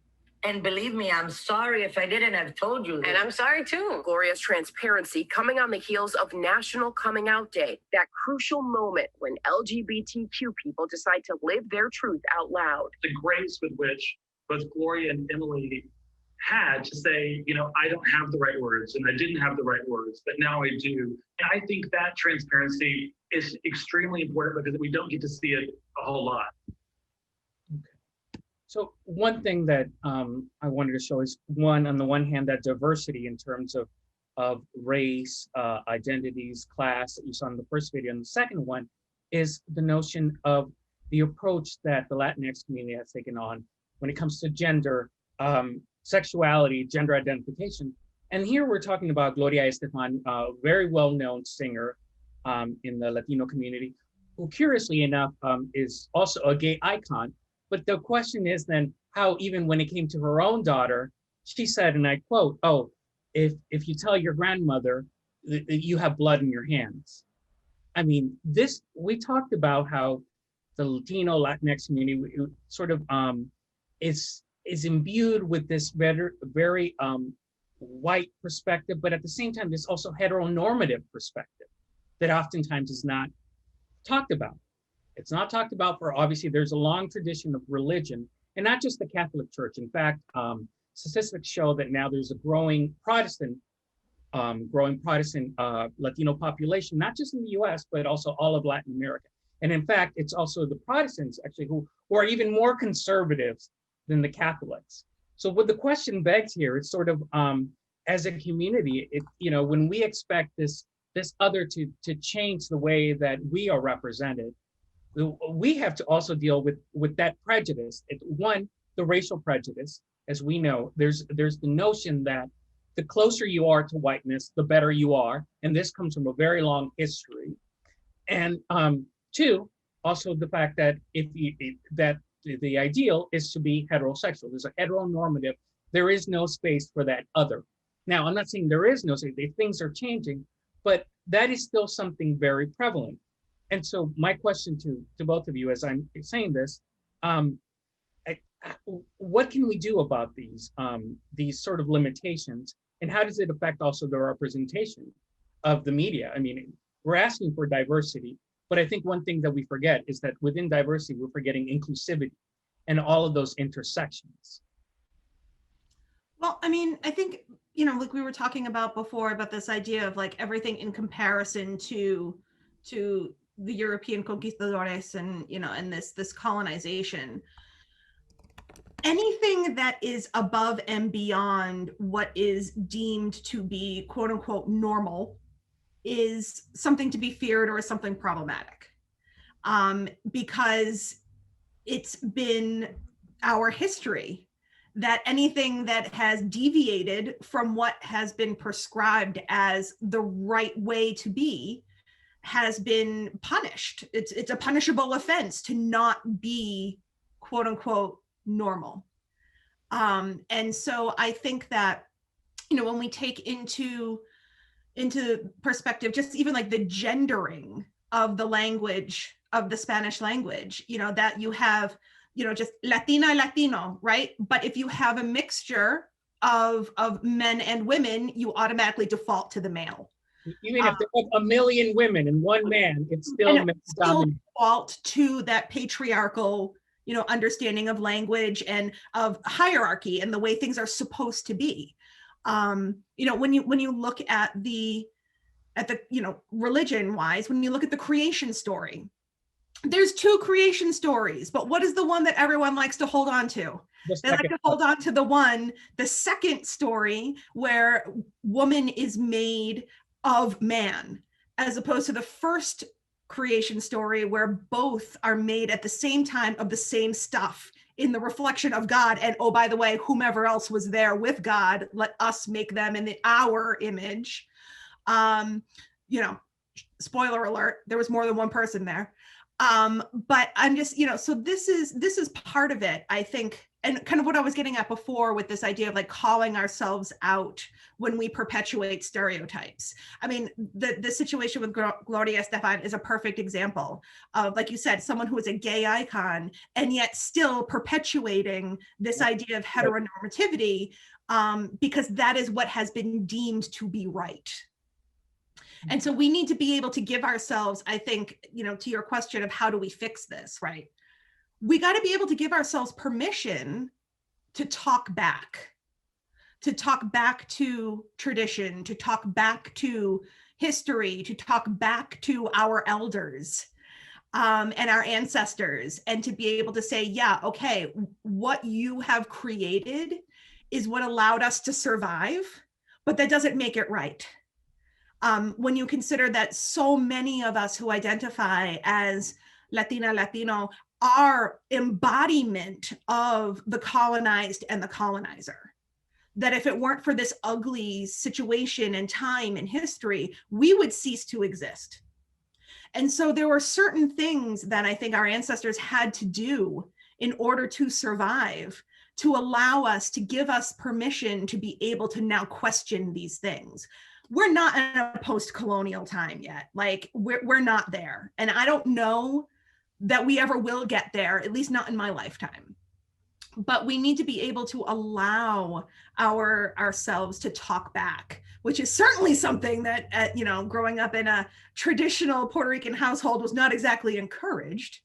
and believe me, I'm sorry if I didn't have told you this. And I'm sorry too. Gloria's transparency coming on the heels of National Coming Out Day, that crucial moment when LGBTQ people decide to live their truth out loud. The grace with which both Gloria and Emily had to say, I don't have the right words and I didn't have the right words, but now I do. And I think that transparency is extremely important because we don't get to see it a whole lot. So one thing that I wanted to show is on the one hand, that diversity in terms of race, identities, class that you saw in the first video. And the second one is the notion of the approach that the Latinx community has taken on when it comes to gender, sexuality, gender identification. And here we're talking about Gloria Estefan, a very well-known singer in the Latino community, who curiously enough is also a gay icon. But the question is then how, even when it came to her own daughter, she said, and I quote, "Oh, if you tell your grandmother that you have blood in your hands." I mean, we talked about how the Latino Latinx community sort of is imbued with this very white perspective, but at the same time, there's also heteronormative perspective that oftentimes is not talked about. It's not talked about for, obviously, there's a long tradition of religion, and not just the Catholic Church. In fact, statistics show that now there's a growing Protestant Latino population, not just in the US, but also all of Latin America. And in fact, it's also the Protestants actually who are even more conservatives than the Catholics. So what the question begs here is sort of, as a community, when we expect this other to change the way that we are represented, we have to also deal with that prejudice. One, the racial prejudice, as we know, there's the notion that the closer you are to whiteness, the better you are. And this comes from a very long history. And two, also the fact that that the ideal is to be heterosexual. There's a heteronormative, there is no space for that other. Now, I'm not saying there is no space, things are changing, but that is still something very prevalent. And so my question to both of you as I'm saying this, what can we do about these sort of limitations, and how does it affect also the representation of the media? I mean, we're asking for diversity, but I think one thing that we forget is that within diversity, we're forgetting inclusivity and all of those intersections. Well, I mean, I think, like we were talking about before, about this idea of like everything in comparison to the European conquistadores and, and this colonization. Anything that is above and beyond what is deemed to be quote unquote normal is something to be feared or something problematic, because it's been our history that anything that has deviated from what has been prescribed as the right way to be has been punished. It's a punishable offense to not be quote unquote normal. And so I think that, when we take into perspective, just even like the gendering of the language, of the Spanish language, that you have, just Latina, Latino, right? But if you have a mixture of men and women, you automatically default to the male. Even if there's 1 million women and 1 man, it's still dominant. Default to that patriarchal, understanding of language and of hierarchy and the way things are supposed to be. When you look at the religion wise, when you look at the creation story, there's 2 creation stories, but what is the one that everyone likes to hold on to? They like to hold on to the second story where woman is made of man, as opposed to the first creation story where both are made at the same time of the same stuff in the reflection of God. And oh, by the way, whomever else was there with God, let us make them in our image. Spoiler alert, there was more than one person there. But I'm just, so this is part of it, I think, and kind of what I was getting at before with this idea of like calling ourselves out when we perpetuate stereotypes. I mean, the situation with Gloria Estefan is a perfect example of, like you said, someone who is a gay icon and yet still perpetuating this idea of heteronormativity because that is what has been deemed to be right. And so we need to be able to give ourselves, I think, to your question of how do we fix this, right? We got to be able to give ourselves permission to talk back to tradition, to talk back to history, to talk back to our elders and our ancestors, and to be able to say, yeah, okay, what you have created is what allowed us to survive, but that doesn't make it right. When you consider that so many of us who identify as Latina, Latino are embodiment of the colonized and the colonizer, that if it weren't for this ugly situation and time and history, we would cease to exist. And so there were certain things that I think our ancestors had to do in order to survive, to allow us, to give us permission to be able to now question these things. We're not in a post-colonial time yet. Like we're not there. And I don't know that we ever will get there, at least not in my lifetime. But we need to be able to allow ourselves to talk back, which is certainly something that, growing up in a traditional Puerto Rican household was not exactly encouraged.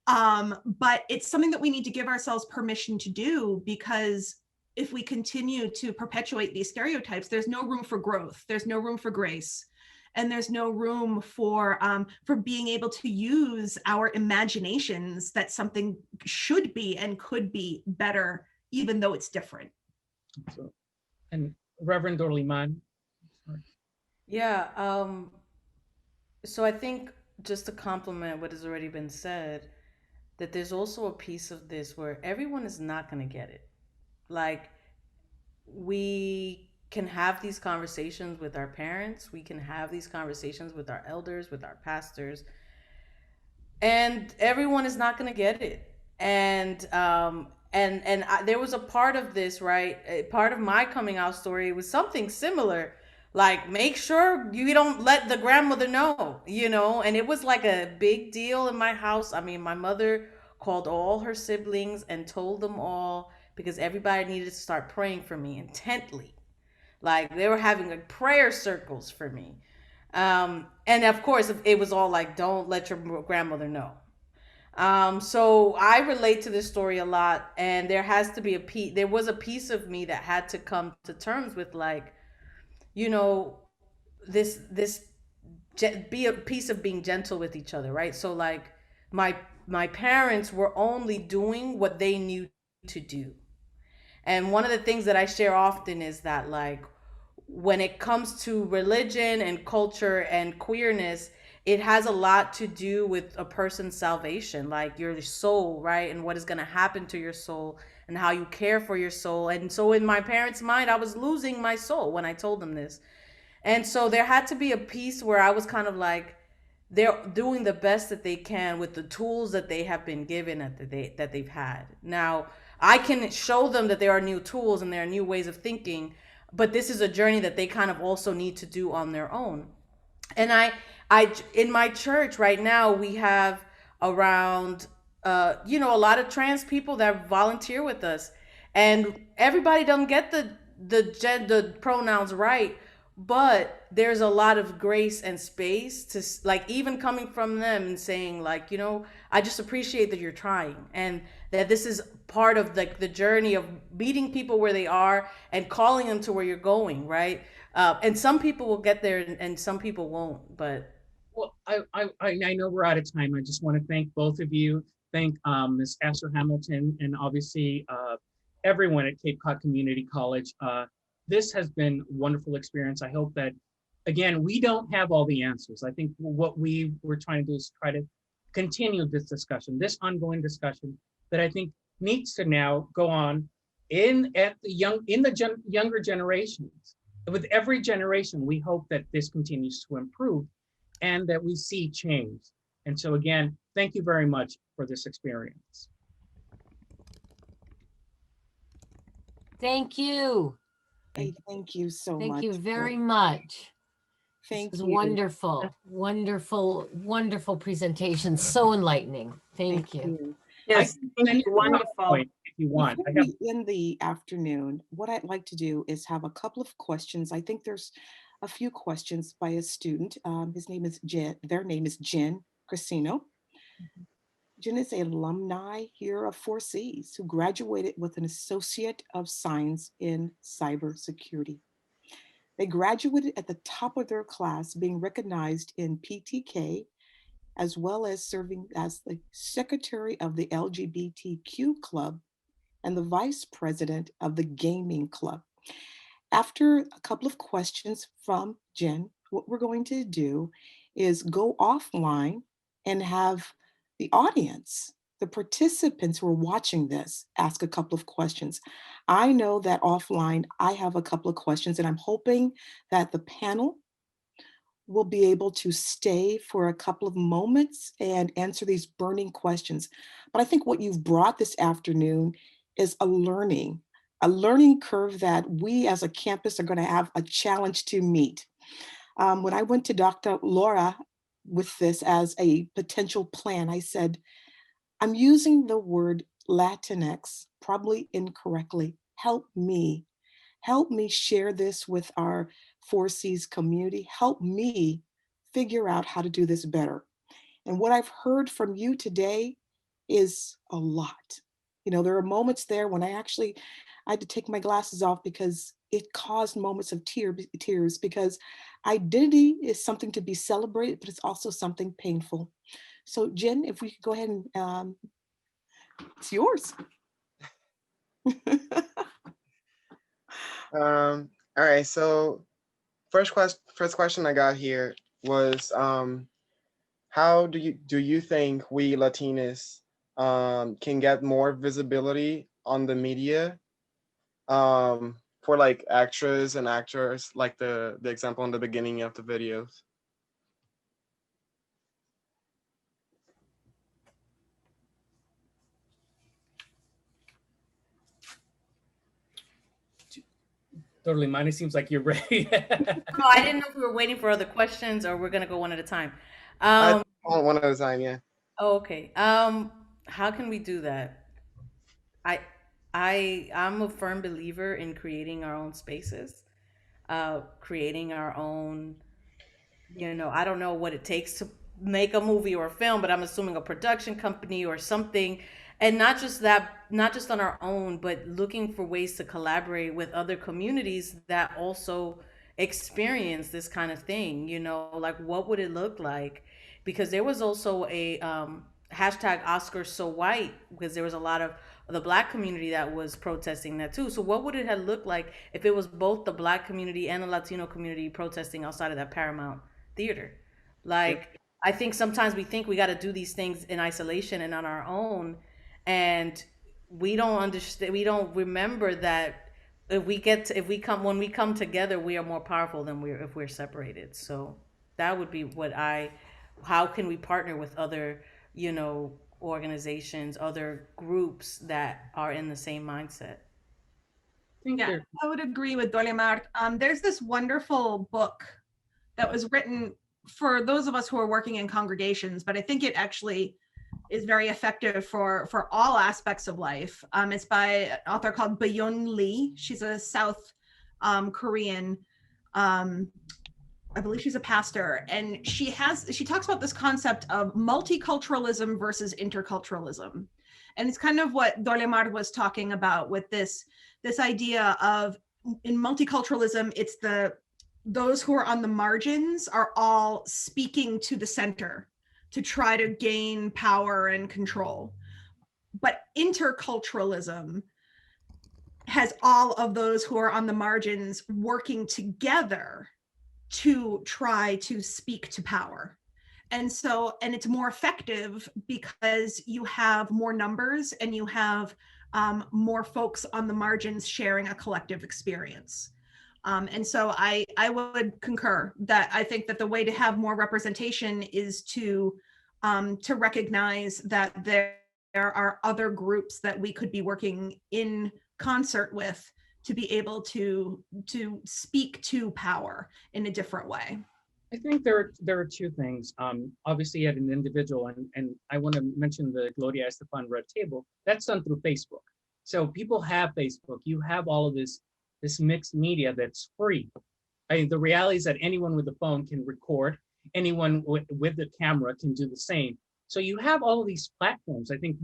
But it's something that we need to give ourselves permission to do, because if we continue to perpetuate these stereotypes, there's no room for growth, there's no room for grace, and there's no room for being able to use our imaginations that something should be and could be better, even though it's different. And Reverend Dorlimar. Yeah, so I think, just to complement what has already been said, that there's also a piece of this where everyone is not going to get it. Like, we can have these conversations with our parents, we can have these conversations with our elders, with our pastors, and everyone is not going to get it. And there was a part of this, right? A part of my coming out story was something similar, like, make sure you don't let the grandmother know, and it was like a big deal in my house. I mean, my mother called all her siblings and told them all, because everybody needed to start praying for me intently. Like, they were having like prayer circles for me. And of course, it was all like, don't let your grandmother know. So I relate to this story a lot. And there has to be there was a piece of me that had to come to terms with, like, this be a piece of being gentle with each other, right? So like my parents were only doing what they knew to do. And one of the things that I share often is that, like, when it comes to religion and culture and queerness, it has a lot to do with a person's salvation, like your soul, right? And what is going to happen to your soul and how you care for your soul. And so in my parents' mind, I was losing my soul when I told them this. And so there had to be a piece where I was kind of like, they're doing the best that they can with the tools that they have been given that they've had. Now, I can show them that there are new tools and there are new ways of thinking, but this is a journey that they kind of also need to do on their own. And I in my church right now, we have around, a lot of trans people that volunteer with us, and everybody doesn't get the pronouns right, but there's a lot of grace and space to like even coming from them and saying like, you know, I just appreciate that you're trying and that this is part of like the journey of meeting people where they are and calling them to where you're going, right? And some people will get there and some people won't, but well, I know we're out of time. I just want to thank both of you. Thank Ms. Asher Hamilton and obviously everyone at Cape Cod Community College. This has been a wonderful experience. I hope that, again, we don't have all the answers. I think what we were trying to do is try to continue this discussion, this ongoing discussion that I think needs to now go on in the younger generations. With every generation, we hope that this continues to improve and that we see change. And so again, thank you very much for this experience. Thank you. Hey, thank you so much. Thank you very much. Thank you. you. Wonderful, wonderful, wonderful presentation. So enlightening. Thank you. Yes, thank you. Wonderful. If you want. Before we end the afternoon, what I'd like to do is have a couple of questions. I think there's a few questions by a student. His name is Jen. Their name is Jen Crisino. Jen is an alumni here of 4Cs who graduated with an Associate of Science in Cybersecurity. They graduated at the top of their class, being recognized in PTK, as well as serving as the secretary of the LGBTQ club and the vice president of the gaming club. After a couple of questions from Jen, what we're going to do is go offline and have the audience, the participants who are watching this, ask a couple of questions. I know that offline, I have a couple of questions, and I'm hoping that the panel will be able to stay for a couple of moments and answer these burning questions. But I think what you've brought this afternoon is a learning curve that we as a campus are going to have a challenge to meet. When I went to Dr. Lara with this as a potential plan, I said, I'm using the word Latinx probably incorrectly. Help me share this with our 4Cs community. Help me figure out how to do this better. And what I've heard from you today is a lot. You know, there are moments there when I had to take my glasses off because it caused moments of tears because identity is something to be celebrated, but it's also something painful. So Jen, if we could go ahead and it's yours. All right, so first question I got here was how do you think we Latinos can get more visibility on the media for like actors and actors, like the example in the beginning of the videos? Dorlimar, it seems like you're ready. No, I didn't know if we were waiting for other questions or we're gonna go one at a time. One at a time, yeah. Oh, okay. How can we do that? I'm a firm believer in creating our own spaces, creating our own, you know, I don't know what it takes to make a movie or a film, but I'm assuming a production company or something. And not just on our own, but looking for ways to collaborate with other communities that also experience this kind of thing, you know, like what would it look like? Because there was also a hashtag Oscars So White, because there was a lot of the Black community that was protesting that too. So what would it have looked like if it was both the Black community and the Latino community protesting outside of that Paramount theater? Like, I think sometimes we think we got to do these things in isolation and on our own. And we don't understand, we don't remember that when we come together, we are more powerful than if we're separated. So that would be how can we partner with other, you know, organizations, other groups that are in the same mindset? Yeah, I would agree with Dorlimar. There's this wonderful book that was written for those of us who are working in congregations, but I think it actually is very effective for all aspects of life. It's by an author called Bayun Lee. She's a South Korean. I believe she's a pastor, and she talks about this concept of multiculturalism versus interculturalism. And it's kind of what Dorlimar was talking about with this idea of, in multiculturalism, it's those who are on the margins are all speaking to the center to try to gain power and control. But interculturalism has all of those who are on the margins working together to try to speak to power. And it's more effective because you have more numbers and you have more folks on the margins sharing a collective experience. And so I would concur that I think that the way to have more representation is to recognize that there are other groups that we could be working in concert with to be able to speak to power in a different way. I think there are two things. Obviously, at an individual, and I want to mention the Gloria Estefan Red Table. That's done through Facebook. So people have Facebook. You have all of this mixed media that's free. I mean, the reality is that anyone with a phone can record. Anyone with the camera can do the same. So you have all of these platforms. I think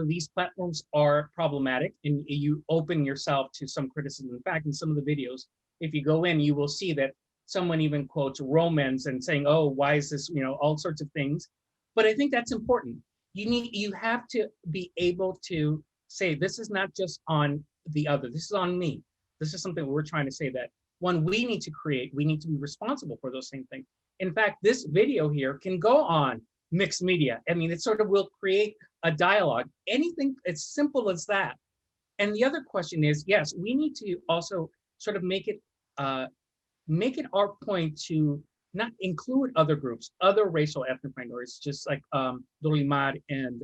these platforms are problematic, and you open yourself to some criticism. In fact, in some of the videos, if you go in, you will see that someone even quotes Romans and saying, "Oh, why is this?" All sorts of things. But I think that's important. You have to be able to say, this is not just on the other. This is on me. This is something we're trying to say that we need to create. We need to be responsible for those same things. In fact, this video here can go on mixed media. I mean, it sort of will create a dialogue. Anything as simple as that. And the other question is, yes, we need to also sort of make it our point to not include other groups, other racial ethnic minorities, just like Dorlimar and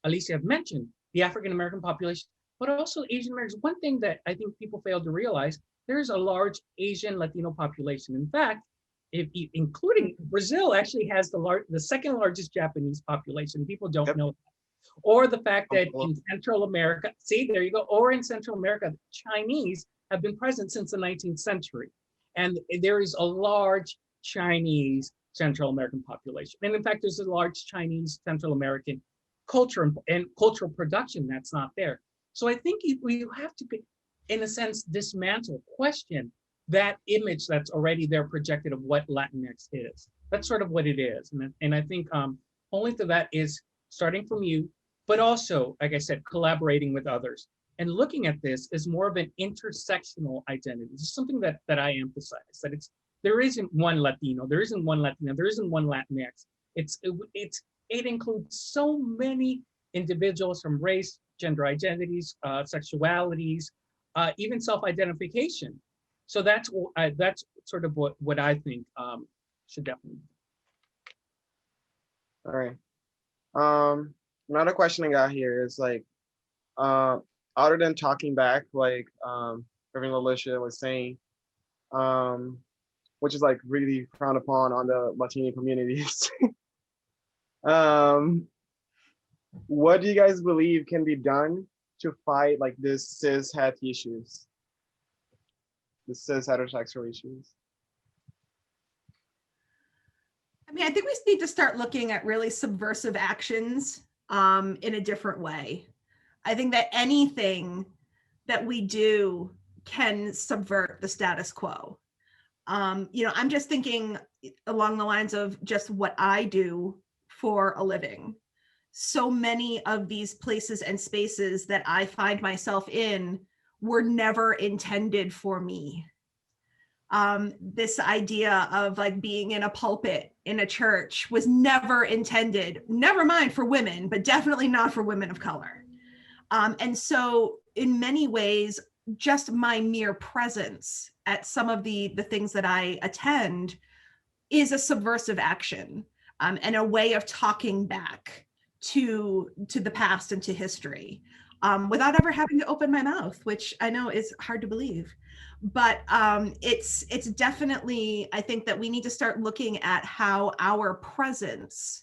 Alicia have mentioned, the African-American population, but also Asian Americans. One thing that I think people fail to realize, there's a large Asian Latino population. In fact, including Brazil actually has the second largest Japanese population. People don't know that. Or the fact that in Central America, see, there you go, or in Central America, Chinese have been present since the 19th century. And there is a large Chinese Central American population. And in fact, there's a large Chinese Central American culture and cultural production that's not there. So I think you have to, in a sense, dismantle, question that image that's already there projected of what Latinx is. That's sort of what it is. And I think only to that is starting from you, but also, like I said, collaborating with others. And looking at this as more of an intersectional identity. This is something that I emphasize, that there isn't one Latino, there isn't one Latina, there isn't one Latinx. It includes so many individuals from race, gender identities, sexualities, even self-identification. So that's sort of what I think should definitely be. All right. Another question I got here is like, other than talking back, like Reverend Alicia was saying, which is like really frowned upon on the Latino communities. What do you guys believe can be done to fight like this cis-het issues? The cis-heterosexual issues? I mean, I think we need to start looking at really subversive actions in a different way. I think that anything that we do can subvert the status quo. I'm just thinking along the lines of just what I do for a living. So many of these places and spaces that I find myself in were never intended for me. This idea of like being in a pulpit in a church was never intended, never mind for women, but definitely not for women of color. And so in many ways, just my mere presence at some of the things that I attend is a subversive action and a way of talking back to the past and to history without ever having to open my mouth, which I know is hard to believe. But it's definitely, I think that we need to start looking at how our presence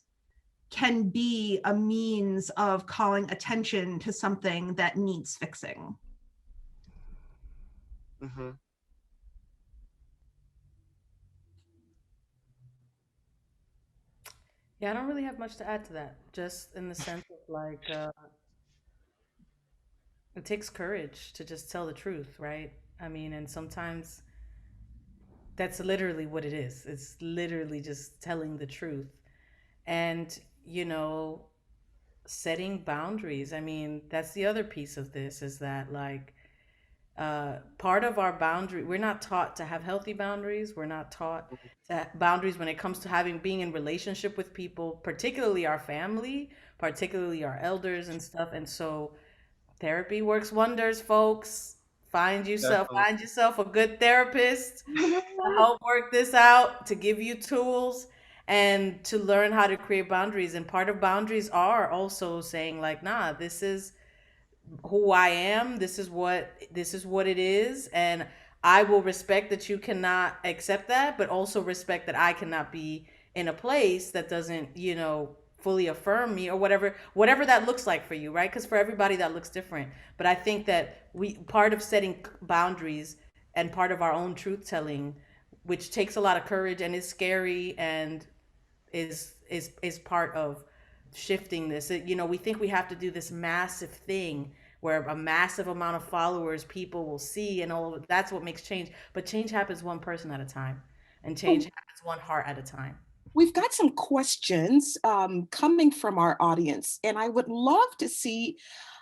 can be a means of calling attention to something that needs fixing. Mm-hmm. Yeah, I don't really have much to add to that. Just in the sense of like, it takes courage to just tell the truth, right? I mean, and sometimes that's literally what it is. It's literally just telling the truth. And, you know, setting boundaries. I mean, that's the other piece of this is that, like, part of our boundary, we're not taught to have healthy boundaries. We're not taught to have boundaries when it comes to being in relationship with people, particularly our family, particularly our elders and stuff. And so therapy works wonders, folks. Definitely. Find yourself a good therapist to help work this out, to give you tools and to learn how to create boundaries. And part of boundaries are also saying like, nah, this is who I am. This is what it is, and I will respect that you cannot accept that, but also respect that I cannot be in a place that doesn't, you know, fully affirm me or whatever that looks like for you, right? Because for everybody that looks different. But I think that we part of setting boundaries and part of our own truth telling, which takes a lot of courage and is scary and is part of shifting this. You know, we think we have to do this massive thing where a massive amount of followers people will see and all of it. That's what makes change. But change happens one person at a time, and change happens one heart at a time. We've got some questions coming from our audience, and I would love to see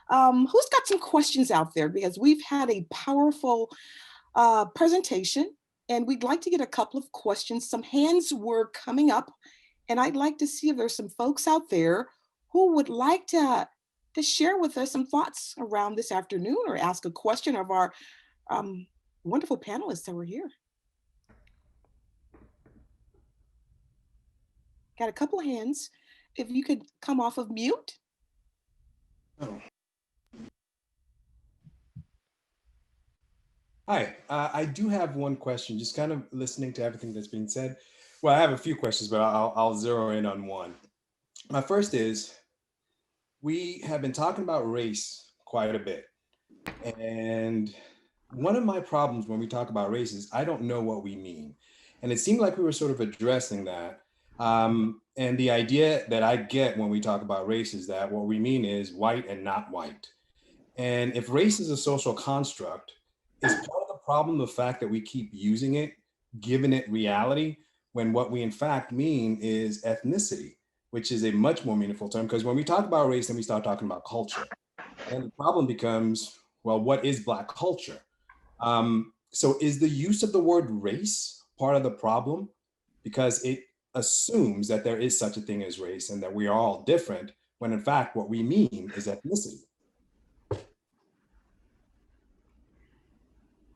who's got some questions out there, because we've had a powerful presentation and we'd like to get a couple of questions. Some hands were coming up, and I'd like to see if there's some folks out there who would like to share with us some thoughts around this afternoon or ask a question of our wonderful panelists that were here. Got a couple of hands. If you could come off of mute. Oh. Hi, I do have one question, just kind of listening to everything that's being said. Well, I have a few questions, but I'll zero in on one. My first is, we have been talking about race quite a bit. And one of my problems when we talk about race is I don't know what we mean. And it seemed like we were sort of addressing that. And the idea that I get when we talk about race is that what we mean is white and not white. And if race is a social construct, is part of the problem the fact that we keep using it, giving it reality, when what we in fact mean is ethnicity, which is a much more meaningful term, because when we talk about race, then we start talking about culture. And the problem becomes, well, what is Black culture? So is the use of the word race part of the problem? Because it assumes that there is such a thing as race and that we are all different, when in fact what we mean is ethnicity.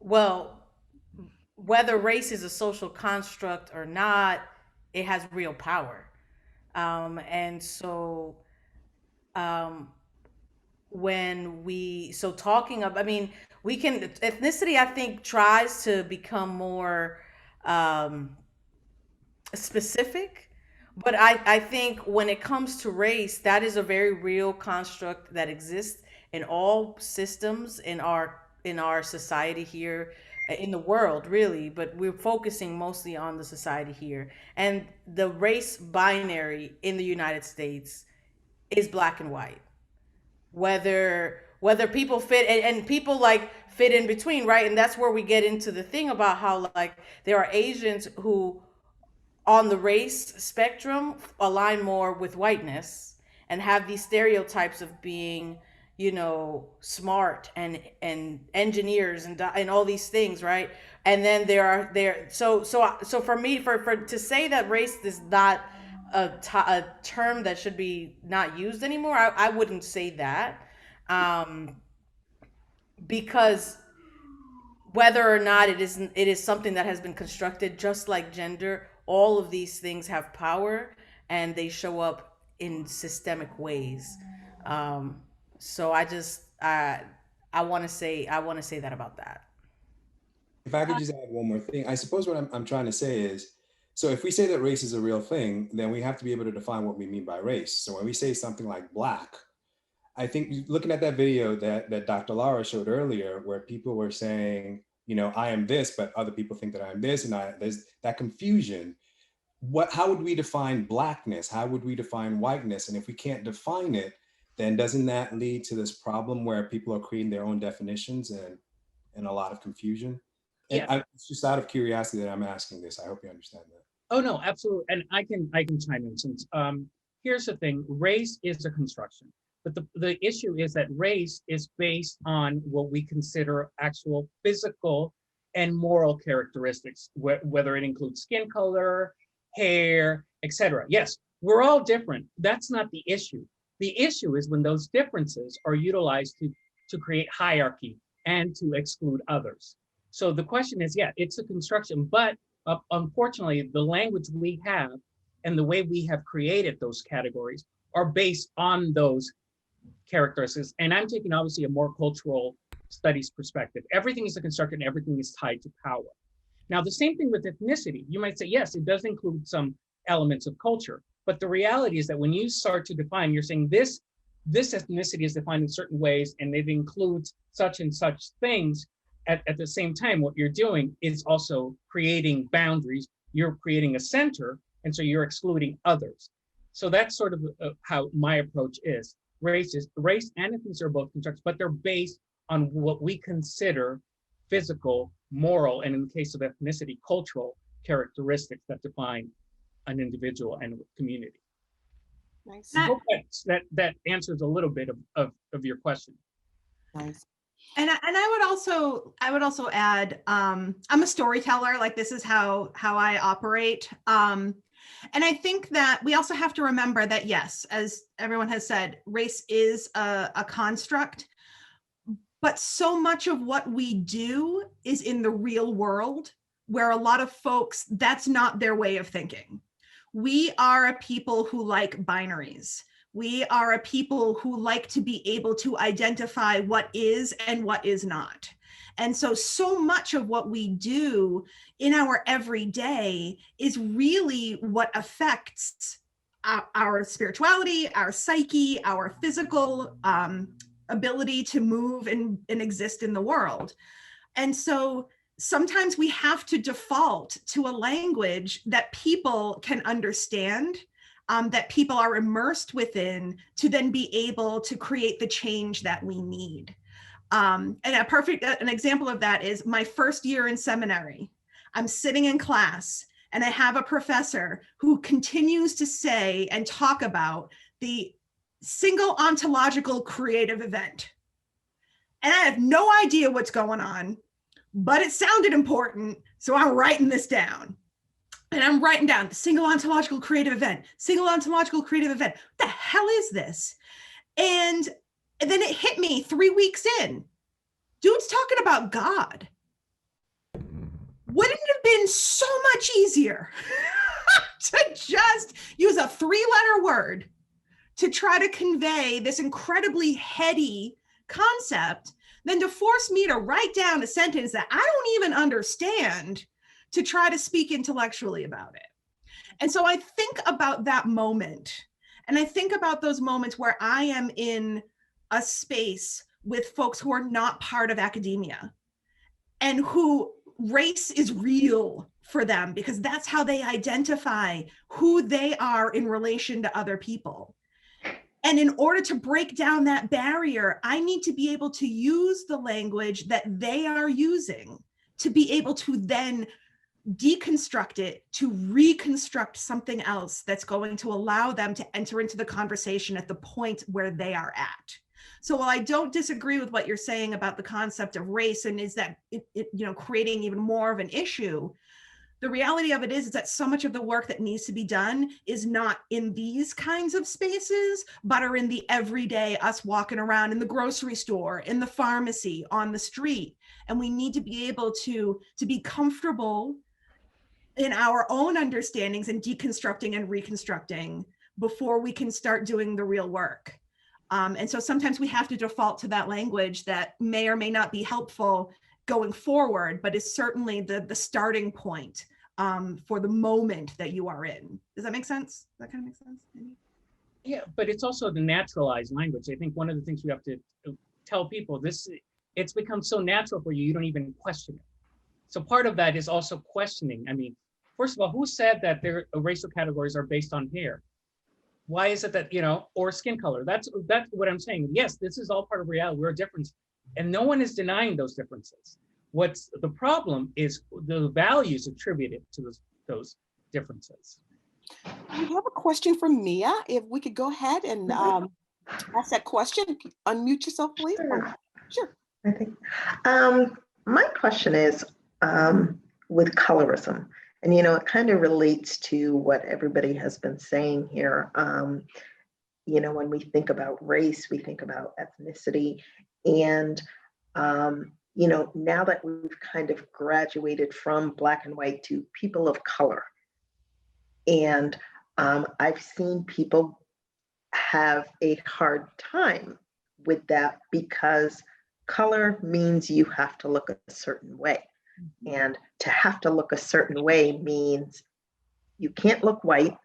Well, whether race is a social construct or not, it has real power. And so talking of, I mean, ethnicity, I think, tries to become more specific, but I think when it comes to race, that is a very real construct that exists in all systems in our society here, in the world really, but we're focusing mostly on the society here. And the race binary in the United States is Black and white. Whether people fit and people like fit in between, right? And that's where we get into the thing about how like there are Asians who on the race spectrum align more with whiteness and have these stereotypes of being, you know, smart and engineers and all these things, right? And then so for me, for to say that race is not a term that should be not used anymore, I wouldn't say that, because whether or not it is something that has been constructed, just like gender, all of these things have power and they show up in systemic ways. So I want to say that about that. If I could just add one more thing, I suppose what I'm trying to say is, so if we say that race is a real thing, then we have to be able to define what we mean by race. So when we say something like Black, I think looking at that video that Dr. Lara showed earlier, where people were saying, you know, I am this, but other people think that I am this, and there's that confusion. How would we define Blackness? How would we define whiteness? And if we can't define it, then doesn't that lead to this problem where people are creating their own definitions and a lot of confusion? And Yeah. it's just out of curiosity that I'm asking this. I hope you understand that. Oh no, absolutely. And I can chime in, since here's the thing: race is a construction, but the issue is that race is based on what we consider actual physical and moral characteristics, whether it includes skin color, hair, etc. Yes, we're all different. That's not the issue. The issue is when those differences are utilized to create hierarchy and to exclude others. So the question is, yeah, it's a construction, but unfortunately, the language we have and the way we have created those categories are based on those characteristics. And I'm taking obviously a more cultural studies perspective. Everything is a construction, everything is tied to power. Now, the same thing with ethnicity. You might say, yes, it does include some elements of culture, but the reality is that when you start to define, you're saying this ethnicity is defined in certain ways, and it includes such and such things. At the same time, what you're doing is also creating boundaries. You're creating a center, and so you're excluding others. So that's sort of how my approach is. Race and ethnicity are both constructs, but they're based on what we consider physical, moral, and in the case of ethnicity, cultural characteristics that define an individual and a community. Nice. I hope that answers a little bit of your question. Nice. And I would also add, I'm a storyteller. Like, this is how I operate. And I think that we also have to remember that, yes, as everyone has said, race is a construct, but so much of what we do is in the real world, where a lot of folks, that's not their way of thinking. We are a people who like binaries. We are a people who like to be able to identify what is and what is not. And so much of what we do in our everyday is really what affects our spirituality, our psyche, our physical ability to move and exist in the world. And so sometimes we have to default to a language that people can understand, that people are immersed within, to then be able to create the change that we need. And an example of that is my first year in seminary. I'm sitting in class and I have a professor who continues to say and talk about the single ontological creative event. And I have no idea what's going on, but it sounded important, so I'm writing this down. And I'm writing down the single ontological creative event, single ontological creative event. What the hell is this? And then it hit me 3 weeks in. Dude's talking about God. Wouldn't it have been so much easier to just use a 3-letter word to try to convey this incredibly heady concept than to force me to write down a sentence that I don't even understand to try to speak intellectually about it? And so I think about that moment, and I think about those moments where I am in a space with folks who are not part of academia and who race is real for them because that's how they identify who they are in relation to other people. And in order to break down that barrier, I need to be able to use the language that they are using to be able to then deconstruct it, to reconstruct something else that's going to allow them to enter into the conversation at the point where they are at. So while I don't disagree with what you're saying about the concept of race and is that creating even more of an issue, the reality of it is that so much of the work that needs to be done is not in these kinds of spaces, but are in the everyday, us walking around in the grocery store, in the pharmacy, on the street. And we need to be able to be comfortable in our own understandings and deconstructing and reconstructing before we can start doing the real work. And so sometimes we have to default to that language that may or may not be helpful going forward, but is certainly the starting point for the moment that you are in. Does that make sense? Does that kind of make sense? Maybe? Yeah, but it's also the naturalized language. I think one of the things we have to tell people, it's become so natural for you, you don't even question it. So part of that is also questioning. I mean, first of all, who said that their racial categories are based on hair? Why is it that, or skin color? That's what I'm saying. Yes, this is all part of reality. We're different. And no one is denying those differences. What's the problem is the values attributed to those differences. We have a question from Mia. If we could go ahead and ask that question. Unmute yourself, please. Sure. I think my question is with colorism, and it kind of relates to what everybody has been saying here. When we think about race, we think about ethnicity, and now that we've kind of graduated from Black and white to people of color, and I've seen people have a hard time with that because color means you have to look a certain way. And to have to look a certain way means you can't look white,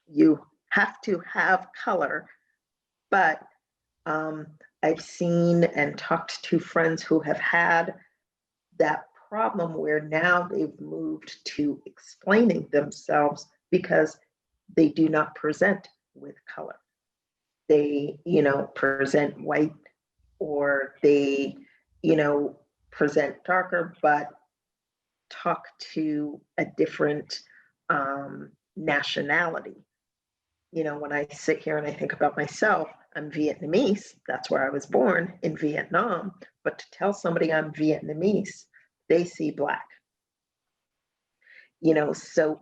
you have to have color. But I've seen and talked to friends who have had that problem where now they've moved to explaining themselves because they do not present with color. They, present white, or they, present darker, but talk to a different nationality. When I sit here and I think about myself, I'm Vietnamese. That's where I was born, in Vietnam. But to tell somebody I'm Vietnamese, they see Black. So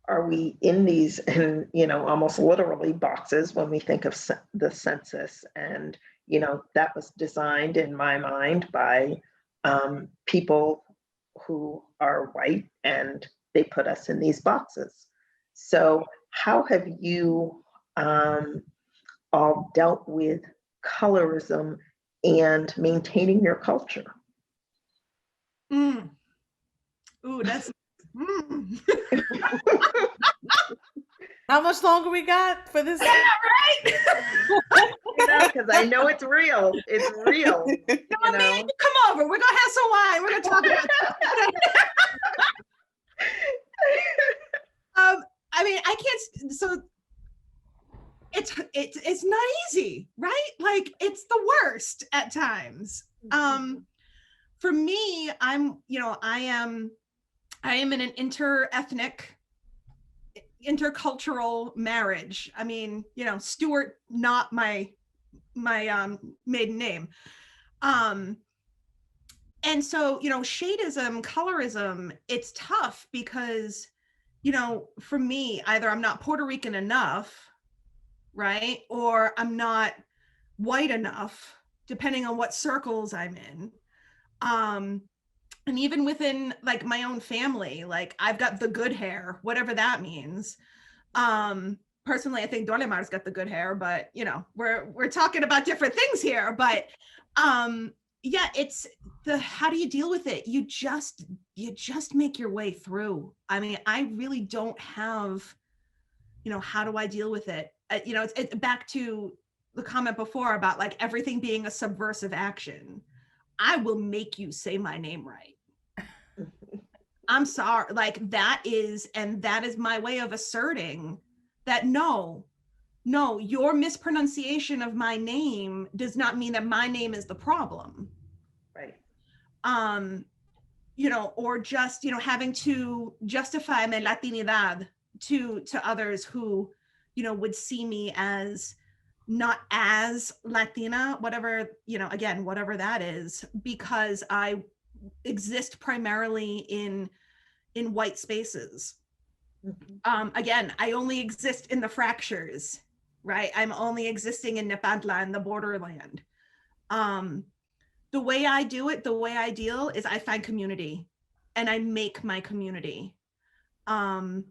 are we in these, almost literally boxes when we think of the census? And, that was designed in my mind by people who are white, and they put us in these boxes. So how have you all dealt with colorism and maintaining your culture? Ooh, that's How much longer we got for this? Yeah, right. Because I know it's real. It's real. Man, come over. We're gonna have some wine. We're gonna talk about that. I can't. So it's not easy, right? Like, it's the worst at times. For me, I am in an inter-ethnic, intercultural marriage. I mean, Stewart, not my maiden name. And so, shadeism, colorism, it's tough because, for me, either I'm not Puerto Rican enough, right? Or I'm not white enough, depending on what circles I'm in. And even within like my own family, like I've got the good hair, whatever that means. Personally, I think Dorlimar's got the good hair, but we're talking about different things here. But yeah, it's how do you deal with it? You just make your way through. I mean, I really don't have, how do I deal with it? It's back to the comment before about like everything being a subversive action. I will make you say my name right. I'm sorry, like that is my way of asserting that no, your mispronunciation of my name does not mean that my name is the problem. Right. Or just, having to justify my Latinidad to others who, would see me as not as Latina, whatever, again, whatever that is, because I exist primarily in white spaces. Again, I only exist in the fractures, right? I'm only existing in Nepantla, in the borderland. The way I do it, the way I deal is I find community and I make my community. And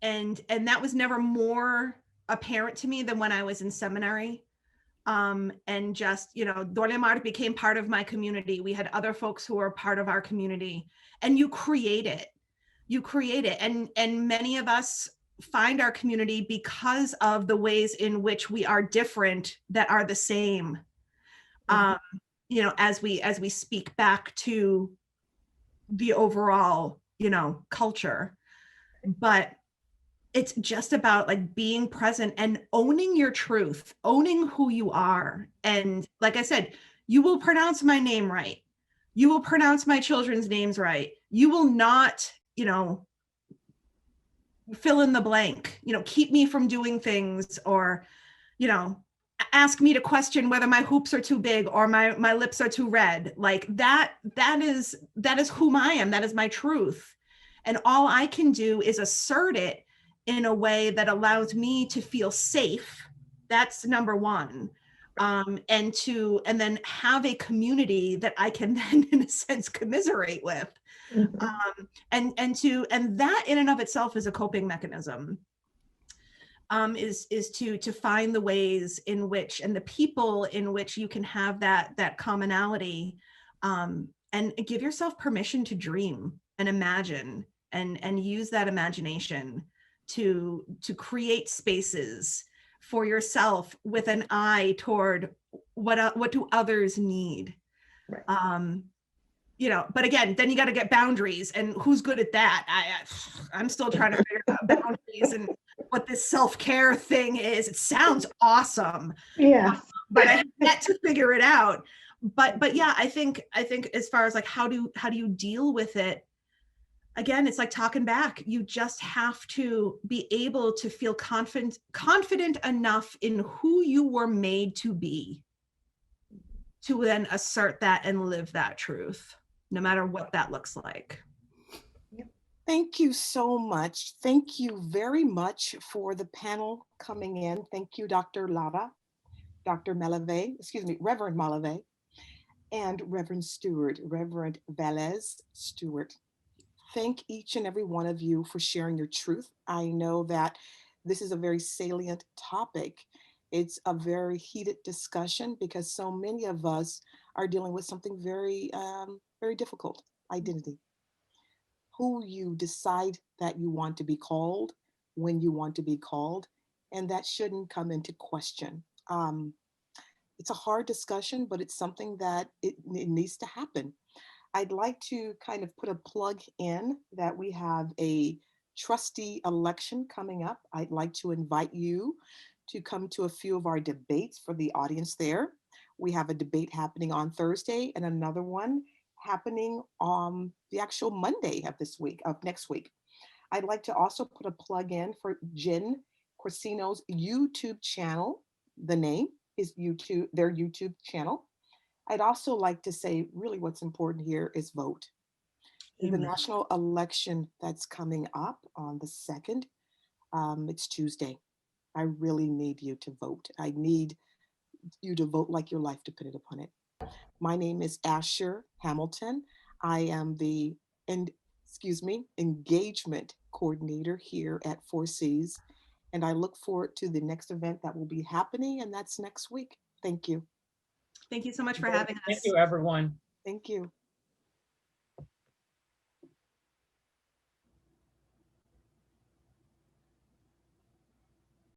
that was never more apparent to me than when I was in seminary. And just, Dorlimar became part of my community. We had other folks who were part of our community, and you create it. And many of us find our community because of the ways in which we are different that are the same. you know, as we speak back to the overall, you know, culture. But it's just about like being present and owning your truth, owning who you are. And like I said, you will pronounce my name right. You will pronounce my children's names right. You will not, you know, fill in the blank, you know, keep me from doing things, or, you know, ask me to question whether my hoops are too big or my lips are too red. Like that is who I am. That is my truth. And all I can do is assert it in a way that allows me to feel safe. That's number one. And then have a community that I can then, in a sense, commiserate with. And that in and of itself is a coping mechanism. Is to find the ways in which, and the people in which you can have that commonality, and give yourself permission to dream and imagine, and use that imagination to create spaces for yourself with an eye toward what do others need. Right. You know, but again, then you got to get boundaries, and who's good at that? I'm still trying to figure out boundaries and what this self-care thing is. It sounds awesome. Yeah. But I have yet to figure it out. But yeah, I think as far as like how do you deal with it? Again, it's like talking back. You just have to be able to feel confident enough in who you were made to be, to then assert that and live that truth, no matter what that looks like. Thank you so much. Thank you very much for the panel coming in. Thank you, Dr. Lara, Dr. Malave, Reverend Malave, and Reverend Stewart, Reverend Velez Stewart. Thank each and every one of you for sharing your truth. I know that this is a very salient topic. It's a very heated discussion because so many of us are dealing with something very, very difficult: identity. Who you decide that you want to be called, when you want to be called, and that shouldn't come into question. It's a hard discussion, but it's something that it needs to happen. I'd like to kind of put a plug in that we have a trustee election coming up. I'd like to invite you to come to a few of our debates for the audience there. We have a debate happening on Thursday and another one happening on the actual Monday of next week. I'd like to also put a plug in for Jen Corsino's YouTube channel. The name is their YouTube channel. I'd also like to say really what's important here is vote. The national election that's coming up on the 2nd, it's Tuesday. I really need you to vote. I need you to vote like your life depended upon it. My name is Asher Hamilton. I am the engagement coordinator here at 4Cs. And I look forward to the next event that will be happening, and that's next week. Thank you. Thank you so much for having us. Thank you, everyone. Thank you.